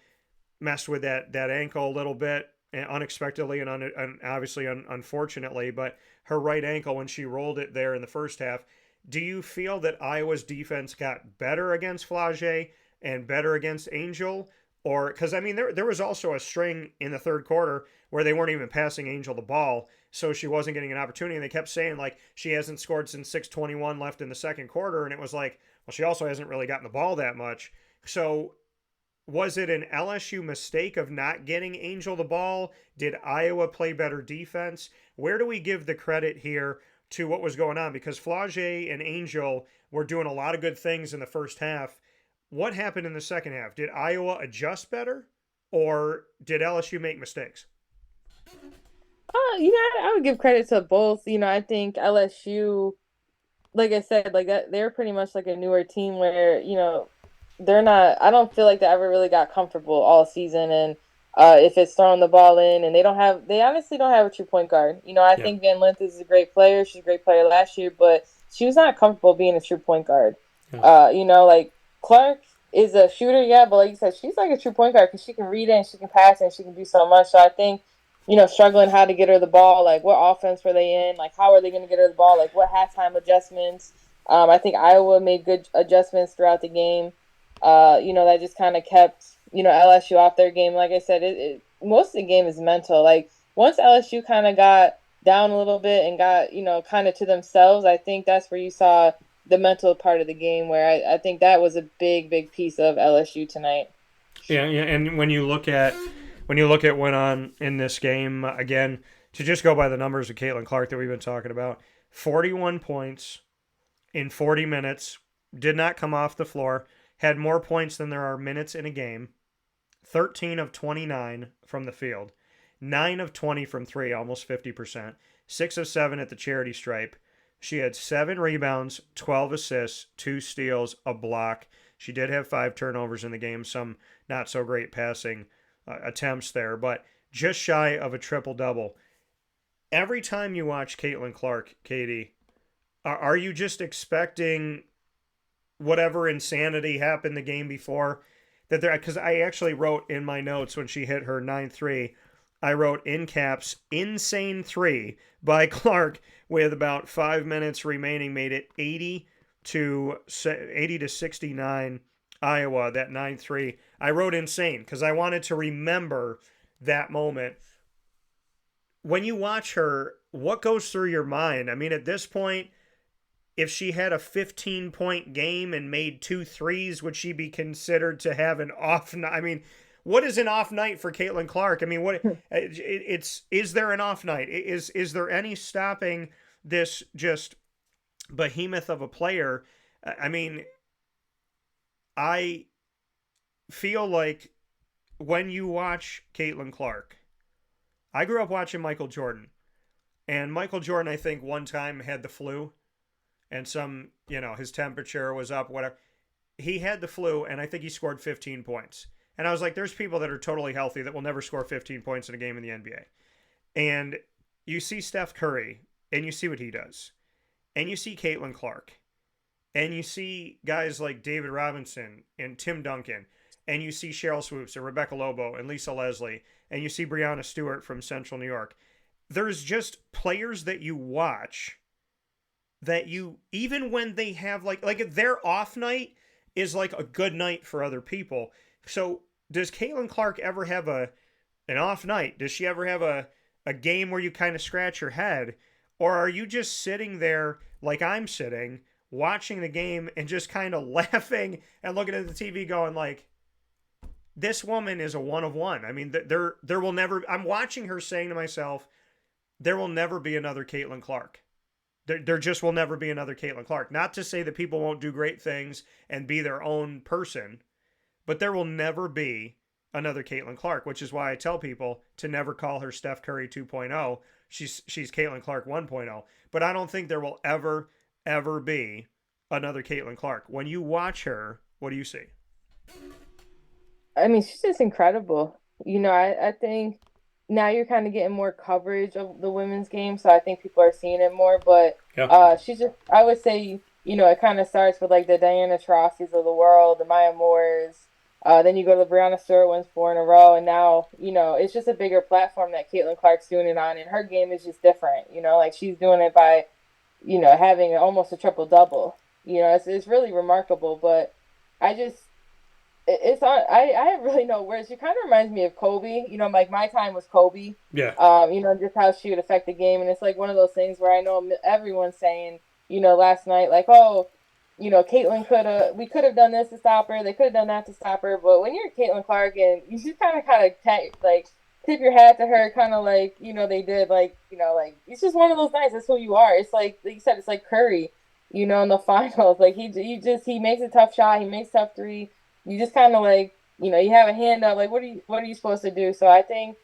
messed with that ankle a little bit and unexpectedly and obviously unfortunately, but her right ankle when she rolled it there in the first half, do you feel that Iowa's defense got better against Flau'Jae and better against Angel? Or, because, there was also a string in the third quarter where they weren't even passing Angel the ball, so she wasn't getting an opportunity, and they kept saying, like, she hasn't scored since 6:21 left in the second quarter, and it was like, well, she also hasn't really gotten the ball that much. So was it an LSU mistake of not getting Angel the ball? Did Iowa play better defense? Where do we give the credit here to what was going on? Because Flau'Jae and Angel were doing a lot of good things in the first half. What happened in the second half? Did Iowa adjust better, or did LSU make mistakes? I would give credit to both. I think LSU, like I said, like that, they're pretty much like a newer team where, they're not, I don't feel like they ever really got comfortable all season. And if it's throwing the ball in, and they honestly don't have a true point guard. I think Van Lith is a great player. She's a great player last year, but she was not comfortable being a true point guard. Yeah. Like Clark is a shooter, yeah, but like you said, she's like a true point guard because she can read it and she can pass it and she can do so much. So I think, struggling how to get her the ball, like what offense were they in, like how are they going to get her the ball, like what halftime adjustments. I think Iowa made good adjustments throughout the game. That just kind of kept, LSU off their game. Like I said, most of the game is mental. Like once LSU kind of got down a little bit and got, kind of to themselves, I think that's where you saw the mental part of the game, where I think that was a big, big piece of LSU tonight. Yeah, and when you look at what went on in this game, again, to just go by the numbers of Caitlin Clark that we've been talking about, 41 points in 40 minutes, did not come off the floor, had more points than there are minutes in a game, 13 of 29 from the field, 9 of 20 from 3, almost 50%, 6 of 7 at the charity stripe, She had 7 rebounds, 12 assists, 2 steals, a block. She did have 5 turnovers in the game, some not so great passing attempts there, but just shy of a triple-double. Every time you watch Caitlin Clark, Katie, are you just expecting whatever insanity happened the game before? Because I actually wrote in my notes when she hit her 9-3, I wrote in caps, insane 3 by Clark with about 5 minutes remaining, made it 80 to 69 Iowa, that 9-3. I wrote insane because I wanted to remember that moment. When you watch her, what goes through your mind? I mean, at this point, if she had a 15-point game and made 2 threes, would she be considered to have an off night? I mean, what is an off night for Caitlin Clark? I mean, is there an off night? Is there any stopping this just behemoth of a player? I mean, I feel like when you watch Caitlin Clark, I grew up watching Michael Jordan, and Michael Jordan, I think one time had the flu, and his temperature was up, whatever. He had the flu, and I think he scored 15 points. And I was like, there's people that are totally healthy that will never score 15 points in a game in the NBA. And you see Steph Curry, and you see what he does. And you see Caitlin Clark. And you see guys like David Robinson and Tim Duncan. And you see Cheryl Swoops and Rebecca Lobo and Lisa Leslie. And you see Breanna Stewart from Central New York. There's just players that you watch that you, even when they have like their off night is like a good night for other people. So does Caitlin Clark ever have an off night? Does she ever have a game where you kind of scratch your head? Or are you just sitting there like I'm sitting, watching the game and just kind of laughing and looking at the TV going like, this woman is a one of one. I mean, there will never, I'm watching her saying to myself, there will never be another Caitlin Clark. There just will never be another Caitlin Clark. Not to say that people won't do great things and be their own person, but there will never be another Caitlin Clark, which is why I tell people to never call her Steph Curry 2.0. She's Caitlin Clark 1.0. But I don't think there will ever be another Caitlin Clark. When you watch her, what do you see? I mean, she's just incredible. I think now you're kind of getting more coverage of the women's game, so I think people are seeing it more. But she's just, I would say, it kind of starts with like the Diana Taurasi's of the world, the Maya Moores. Then you go to the Breanna Stewart ones 4 in a row, and now, it's just a bigger platform that Caitlin Clark's doing it on, and her game is just different. Like she's doing it by, having almost a triple-double. It's really remarkable, but I have really no words. She kind of reminds me of Kobe. Like my time was Kobe. Yeah. Just how she would affect the game, and it's like one of those things where I know everyone's saying, last night, like, oh, we could have done this to stop her. They could have done that to stop her. But when you're Caitlin Clark, and you just kind of tip your hat to her, kind of like, they did, like, like, it's just one of those nights. That's who you are. It's like you said, it's like Curry, in the finals. Like, he makes a tough shot. He makes a tough 3. You just kind of like, you have a hand up. Like, what are you supposed to do? So I think,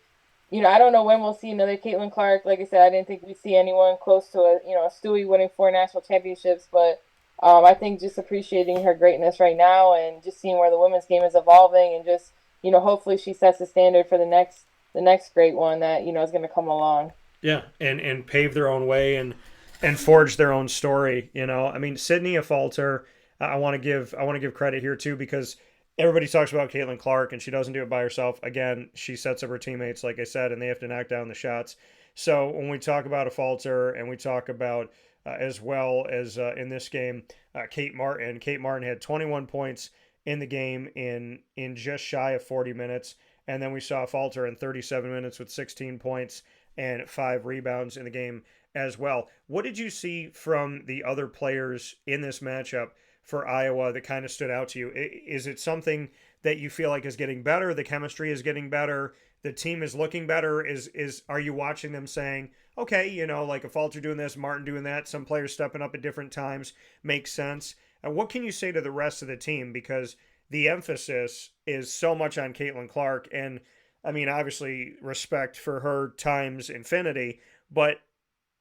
I don't know when we'll see another Caitlin Clark. Like I said, I didn't think we'd see anyone close to a Stewie winning 4 national championships. But I think just appreciating her greatness right now and just seeing where the women's game is evolving, and just, hopefully she sets the standard for the next great one that, is going to come along. Yeah, and pave their own way and forge their own story. I mean, Sydney Affolter, I want to give credit here too, because everybody talks about Caitlin Clark and she doesn't do it by herself. Again, she sets up her teammates, like I said, and they have to knock down the shots. So when we talk about Affolter and we talk about as well as in this game, Kate Martin had 21 points in the game in just shy of 40 minutes. And then we saw Affolter in 37 minutes with 16 points and 5 rebounds in the game as well. What did you see from the other players in this matchup for Iowa that kind of stood out to you? Is it something that you feel like is getting better? The chemistry is getting better. The team is looking better. Are you watching them saying, okay, like Affolter doing this, Martin doing that, some players stepping up at different times makes sense? And what can you say to the rest of the team? Because the emphasis is so much on Caitlin Clark, and I mean, obviously respect for her times infinity, but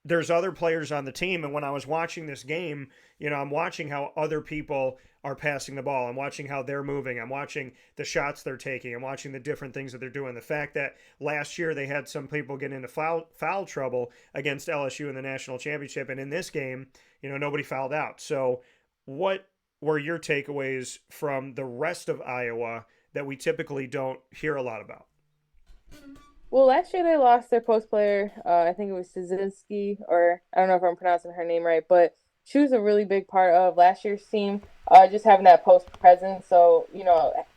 there's other players on the team. And when I was watching this game, I'm watching how other people are passing the ball. I'm watching how they're moving. I'm watching the shots they're taking. I'm watching the different things that they're doing. The fact that last year they had some people get into foul trouble against LSU in the national championship. And in this game, nobody fouled out. So what were your takeaways from the rest of Iowa that we typically don't hear a lot about? Well, last year they lost their post player. I think it was Szynski, or I don't know if I'm pronouncing her name right, but she was a really big part of last year's team, just having that post presence. So,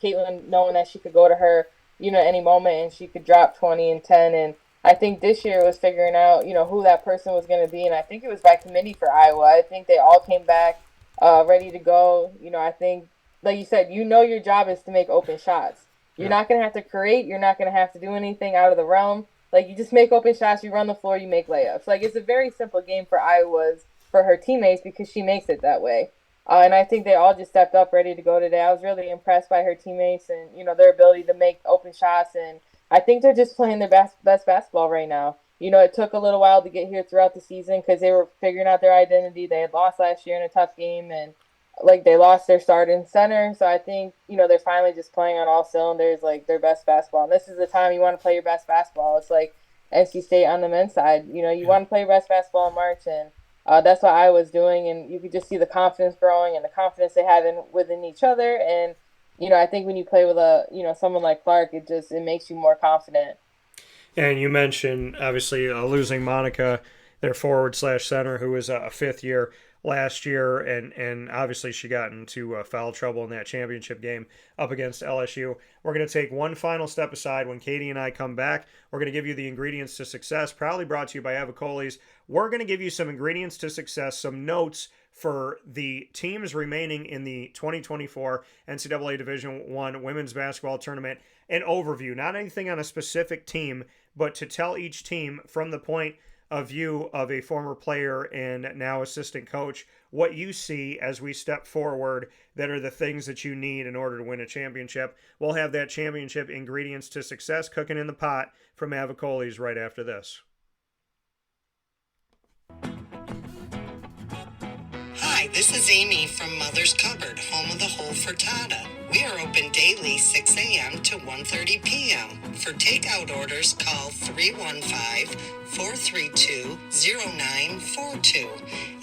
Caitlin knowing that she could go to her, any moment and she could drop 20 and 10. And I think this year was figuring out, who that person was going to be. And I think it was by committee for Iowa. I think they all came back ready to go. I think, like you said, your job is to make open shots. You're not going to have to create. You're not going to have to do anything out of the realm. Like, you just make open shots, you run the floor, you make layups. Like, it's a very simple game for for her teammates, because she makes it that way. And I think they all just stepped up ready to go today. I was really impressed by her teammates and, their ability to make open shots. And I think they're just playing their best basketball right now. It took a little while to get here throughout the season because they were figuring out their identity. They had lost last year in a tough game, and they lost their starting center. So I think, they're finally just playing on all cylinders, their best basketball. And this is the time you want to play your best basketball. It's like NC State on the men's side. You want to play your best basketball in March, and that's what I was doing. And you could just see the confidence growing and the confidence they had within each other. And, I think when you play with someone like Clark, it makes you more confident. And you mentioned, obviously, losing Monica, their forward/center, who was a fifth year last year, and obviously she got into foul trouble in that championship game up against LSU. We're going to take one final step aside. When Katie and I come back, we're going to give you the ingredients to success, proudly brought to you by Avicolli's. We're going to give you some ingredients to success, some notes for the teams remaining in the 2024 NCAA Division I women's basketball tournament, an overview, not anything on a specific team, but to tell each team from the point of view of a former player and now assistant coach, what you see as we step forward that are the things that you need in order to win a championship. We'll have that championship ingredients to success cooking in the pot from Avicolli's right after this. Hi, this is Amy from Mother's Cupboard, home of the whole frittata. We are open daily 6 a.m. to 1:30 p.m. For takeout orders, call 315-432-0942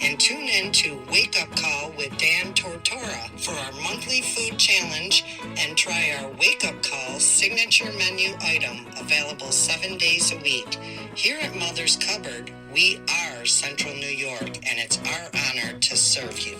and tune in to Wake Up Call with Dan Tortora for our monthly food challenge and try our Wake Up Call signature menu item available 7 days a week. Here at Mother's Cupboard, we are Central New York, and it's our honor to serve you.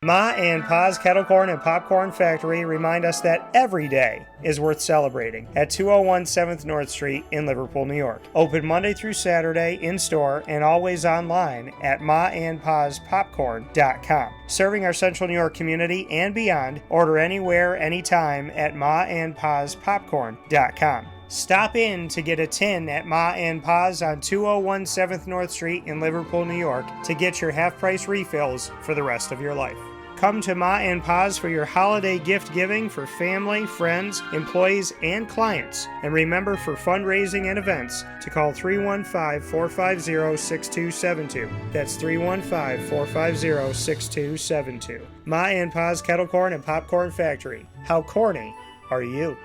Ma and Pa's Kettle Corn and Popcorn Factory remind us that every day is worth celebrating at 201 7th North Street in Liverpool, New York. Open Monday through Saturday in-store and always online at maandpaspopcorn.com. Serving our Central New York community and beyond, order anywhere, anytime at maandpaspopcorn.com. Stop in to get a tin at Ma and Pa's on 201 7th North Street in Liverpool, New York to get your half-price refills for the rest of your life. Come to Ma and Pa's for your holiday gift giving for family, friends, employees, and clients. And remember, for fundraising and events, to call 315-450-6272. That's 315-450-6272. Ma and Pa's Kettle Corn and Popcorn Factory. How corny are you?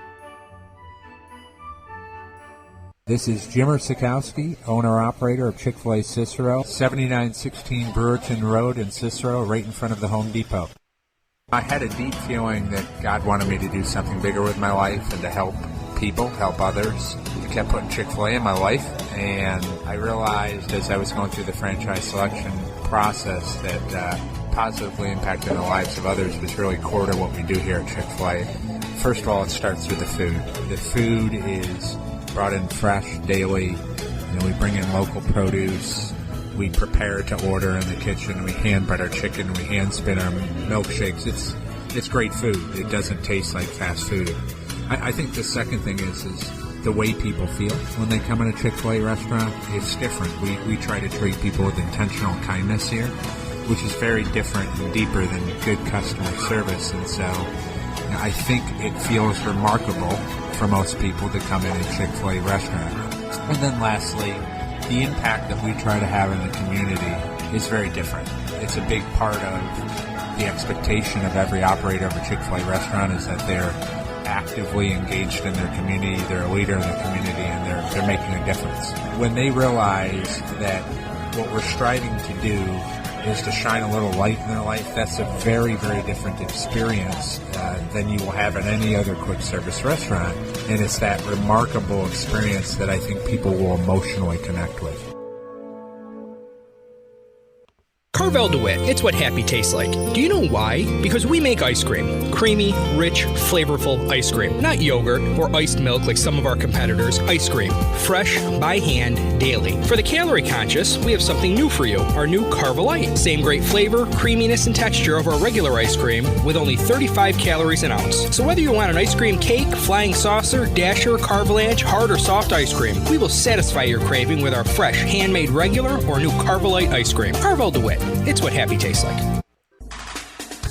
This is Jimmer Sikowski, owner-operator of Chick-fil-A Cicero, 7916 Brewerton Road in Cicero, right in front of the Home Depot. I had a deep feeling that God wanted me to do something bigger with my life and to help people, help others. I kept putting Chick-fil-A in my life, and I realized as I was going through the franchise selection process that positively impacting the lives of others was really core to what we do here at Chick-fil-A. First of all, it starts with the food. The food is brought in fresh daily. We bring in local produce. We prepare to order in the kitchen. We hand bread our chicken. We hand spin our milkshakes. It's great food. It doesn't taste like fast food. I think the second thing is the way people feel when they come in a Chick-fil-A restaurant. It's different. We try to treat people with intentional kindness here, which is very different and deeper than good customer service. And so I think it feels remarkable for most people to come in a Chick-fil-A restaurant. And then lastly, the impact that we try to have in the community is very different. It's a big part of the expectation of every operator of a Chick-fil-A restaurant is that they're actively engaged in their community, they're a leader in the community, and they're making a difference. When they realize that what we're striving to do is to shine a little light in their life, that's a very, very different experience than you will have at any other quick service restaurant. And it's that remarkable experience that I think people will emotionally connect with. Carvel DeWitt, it's what happy tastes like. Do you know why? Because we make ice cream. Creamy, rich, flavorful ice cream. Not yogurt or iced milk like some of our competitors. Ice cream. Fresh, by hand, daily. For the calorie conscious, we have something new for you. Our new Carvelite. Same great flavor, creaminess, and texture of our regular ice cream with only 35 calories an ounce. So whether you want an ice cream cake, flying saucer, dasher, carvalanche, hard or soft ice cream, we will satisfy your craving with our fresh, handmade regular or new Carvelite ice cream. Carvel DeWitt. It's what happy tastes like.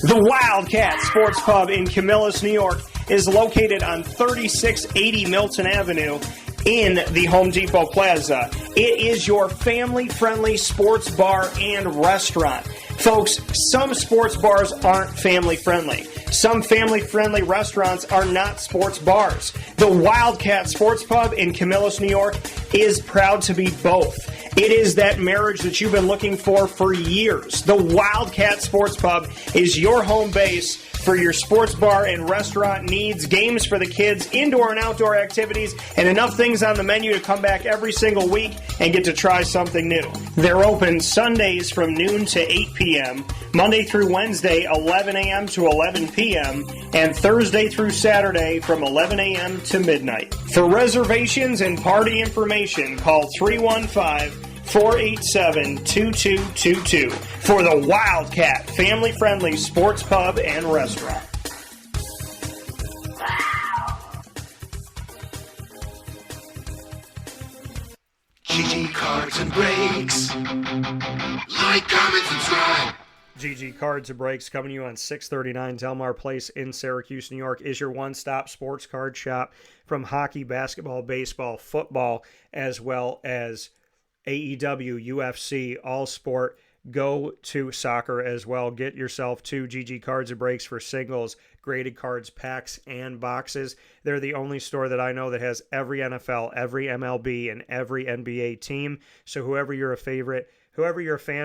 The Wildcat Sports Pub in Camillus, New York is located on 3680 Milton Avenue in the Home Depot Plaza. It is your family-friendly sports bar and restaurant. Folks, some sports bars aren't family-friendly. Some family-friendly restaurants are not sports bars. The Wildcat Sports Pub in Camillus, New York is proud to be both. It is that marriage that you've been looking for years. The Wildcat Sports Pub is your home base for your sports bar and restaurant needs, games for the kids, indoor and outdoor activities, and enough things on the menu to come back every single week and get to try something new. They're open Sundays from noon to 8 p.m., Monday through Wednesday, 11 a.m. to 11 p.m., and Thursday through Saturday from 11 a.m. to midnight. For reservations and party information, call 315-487-2222 for the Wildcat family-friendly sports pub and restaurant. GG Cards and Breaks. Like, comment, subscribe. GG Cards and Breaks coming to you on 639 Delmar Place in Syracuse, New York is your one-stop sports card shop from hockey, basketball, baseball, football, as well as AEW, UFC, all sport. Go to soccer as well. Get yourself two GG Cards and Breaks for singles, graded cards, packs, and boxes. They're the only store that I know that has every NFL, every MLB, and every NBA team. So whoever you're a fan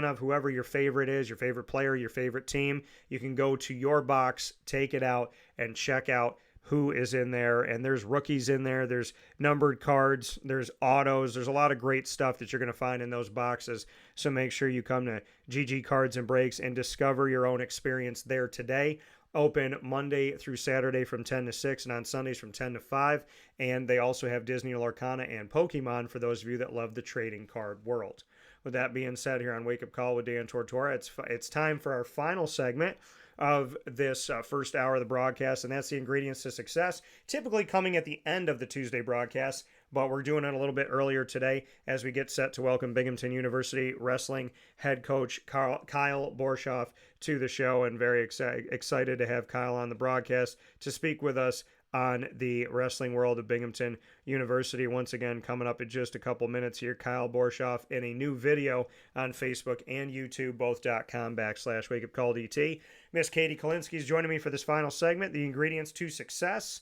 of, whoever your favorite is, your favorite player, your favorite team, you can go to your box, take it out, and check out who is in there. And there's rookies in there, there's numbered cards, there's autos, there's a lot of great stuff that you're going to find in those boxes. So make sure you come to GG Cards and Breaks and discover your own experience there today. Open Monday through Saturday from 10 to 6 and on Sundays from 10 to 5. And they also have Disney, Lorcana, and Pokemon for those of you that love the trading card world. With that being said, here on Wake Up Call with Dan Tortora, it's time for our final segment of this first hour of the broadcast, and that's the ingredients to success, typically coming at the end of the Tuesday broadcast, but we're doing it a little bit earlier today as we get set to welcome Binghamton University wrestling head coach Kyle Borshoff to the show, and very excited to have Kyle on the broadcast to speak with us on the wrestling world of Binghamton University. Once again, coming up in just a couple minutes here, Kyle Borshoff in a new video on Facebook and YouTube, both.com/WakeUpCallDT. Miss Katie Kolinski is joining me for this final segment, the ingredients to success,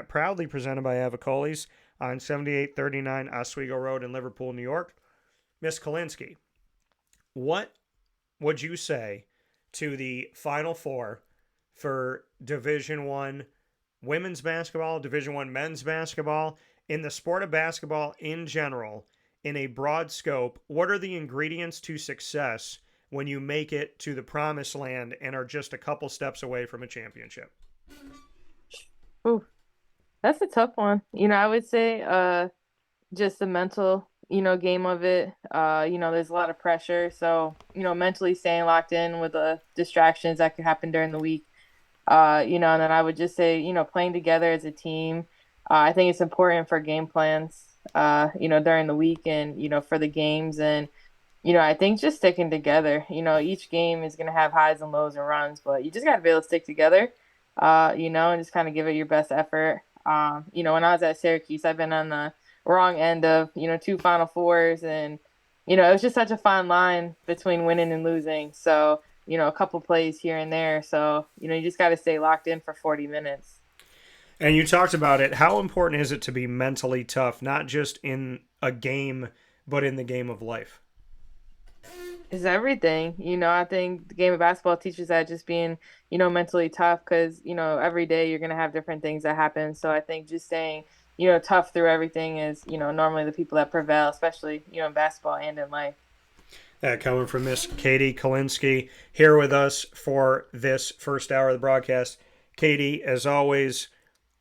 proudly presented by Avicolli's on 7839 Oswego Road in Liverpool, New York. Miss Kolinski, what would you say to the Final Four for Division I women's basketball, Division I men's basketball, in the sport of basketball in general, in a broad scope? What are the ingredients to success when you make it to the promised land and are just a couple steps away from a championship? Ooh, that's a tough one. I would say just the mental, game of it. There's a lot of pressure. So, mentally staying locked in with the distractions that could happen during the week. And then I would just say, playing together as a team. I think it's important for game plans, during the week and, for the games. And, I think just sticking together, each game is going to have highs and lows and runs, but you just got to be able to stick together, and just kind of give it your best effort. When I was at Syracuse, I've been on the wrong end of, 2 Final Fours. And, it was just such a fine line between winning and losing. So, a couple plays here and there. So, you just got to stay locked in for 40 minutes. And you talked about it. How important is it to be mentally tough, not just in a game, but in the game of life? It's everything. I think the game of basketball teaches that, just being, mentally tough, because, every day you're going to have different things that happen. So I think just staying, tough through everything is, normally the people that prevail, especially, in basketball and in life. Coming from Miss Katie Kolinski here with us for this first hour of the broadcast. Katie, as always,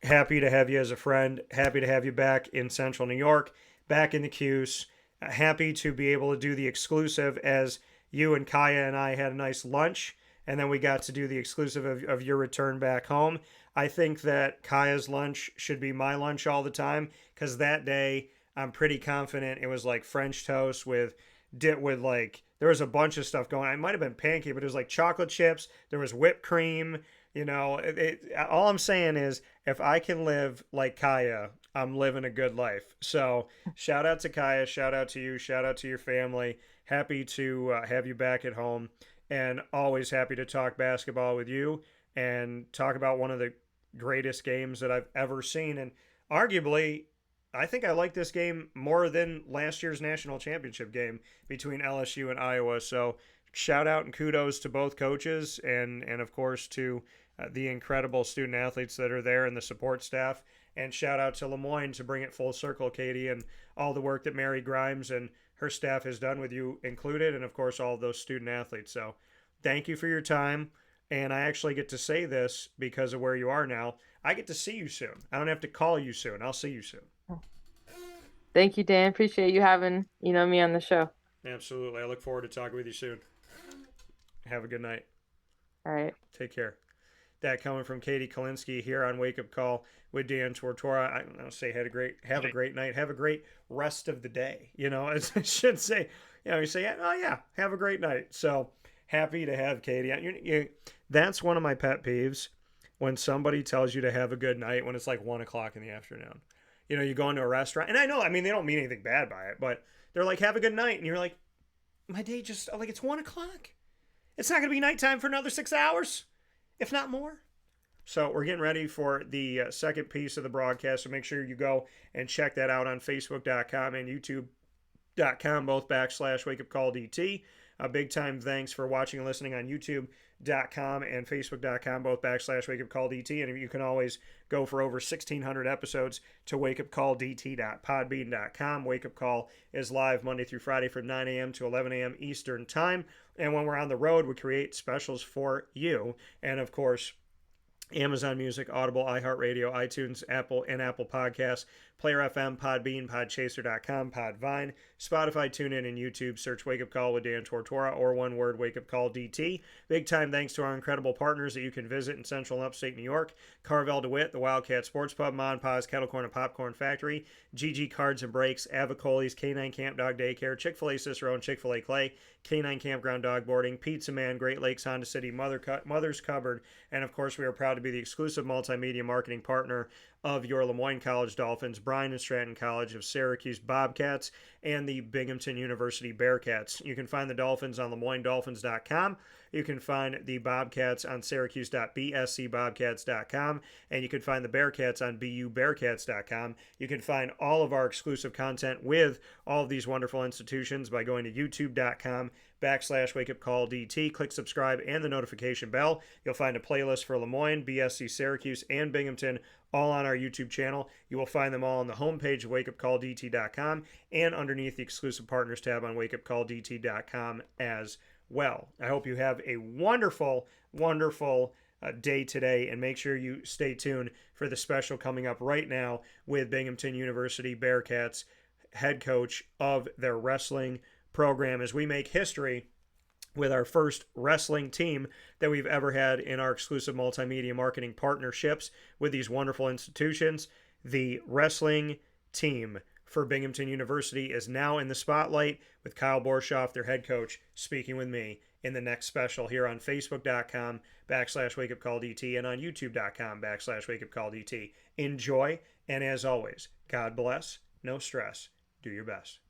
happy to have you as a friend. Happy to have you back in Central New York, back in the Q's. Happy to be able to do the exclusive, as you and Kaya and I had a nice lunch, and then we got to do the exclusive of your return back home. I think that Kaya's lunch should be my lunch all the time, because that day I'm pretty confident it was like French toast with like, there was a bunch of stuff going on. It might have been pancake, but it was like chocolate chips. There was whipped cream. All I'm saying is, if I can live like Kaya, I'm living a good life. So shout out to Kaya, shout out to you, shout out to your family. Happy to have you back at home, and always happy to talk basketball with you and talk about one of the greatest games that I've ever seen. And arguably, I think I like this game more than last year's national championship game between LSU and Iowa. So shout out and kudos to both coaches, and of course to the incredible student athletes that are there and the support staff. And shout out to LeMoyne to bring it full circle, Katie, and all the work that Mary Grimes and her staff has done with you included, and of course all of those student athletes. So thank you for your time. And I actually get to say this because of where you are now. I get to see you soon. I don't have to call you soon. I'll see you soon. Thank you, Dan. Appreciate you having, me on the show. Absolutely. I look forward to talking with you soon. Have a good night. All right. Take care. That coming from Katie Kolinski here on Wake Up Call with Dan Tortora. I don't say have a great night. Have a great rest of the day. As I should say, you say, oh yeah, have a great night. So happy to have Katie. That's one of my pet peeves, when somebody tells you to have a good night when it's like 1:00 in the afternoon. You go into a restaurant, and I know, they don't mean anything bad by it, but they're like, have a good night. And you're like, my day just, like, it's 1:00. It's not going to be nighttime for another 6 hours, if not more. So we're getting ready for the second piece of the broadcast. So make sure you go and check that out on Facebook.com and YouTube.com, both /WakeUpCallDT. Big time thanks for watching and listening on YouTube.com and Facebook.com, both /WakeUpCallDT. And you can always go for over 1,600 episodes to WakeUpCallDT.podbean.com. Wake Up Call is live Monday through Friday from 9 a.m. to 11 a.m. Eastern Time. And when we're on the road, we create specials for you. And of course, Amazon Music, Audible, iHeartRadio, iTunes, Apple Podcasts, Player FM, Podbean, Podchaser.com, Podvine, Spotify, TuneIn, and YouTube. Search Wake Up Call with Dan Tortora, or one word, Wake Up Call DT. Big time thanks to our incredible partners that you can visit in Central and Upstate New York: Carvel DeWitt, the Wildcat Sports Pub, Mon Pa's Kettle Corn and Popcorn Factory, GG Cards and Breaks, Avicolli's Canine Camp Dog Daycare, Chick-fil-A Cicero and Chick-fil-A Clay, Canine Campground Dog Boarding, Pizza Man, Great Lakes Honda City, Mother's Cupboard, and of course we are proud to be the exclusive multimedia marketing partner of your LeMoyne College Dolphins, Bryan and Stratton College of Syracuse Bobcats, and the Binghamton University Bearcats. You can find the Dolphins on LeMoyneDolphins.com. You can find the Bobcats on Syracuse.bscbobcats.com, and you can find the Bearcats on BUBearcats.com. You can find all of our exclusive content with all of these wonderful institutions by going to YouTube.com /WakeUpCallDT. Click subscribe and the notification bell. You'll find a playlist for LeMoyne, BSC Syracuse, and Binghamton, all on our YouTube channel. You will find them all on the homepage of WakeUpCallDT.com and underneath the exclusive partners tab on WakeUpCallDT.com as well. I hope you have a wonderful, wonderful day today, and make sure you stay tuned for the special coming up right now with Binghamton University Bearcats head coach of their wrestling program, as we make history with our first wrestling team that we've ever had in our exclusive multimedia marketing partnerships with these wonderful institutions. The wrestling team for Binghamton University is now in the spotlight, with Kyle Borshoff, their head coach, speaking with me in the next special here on Facebook.com /WakeUpCallDT and on YouTube.com /WakeUpCallDT. Enjoy, and as always, God bless, no stress. Do your best.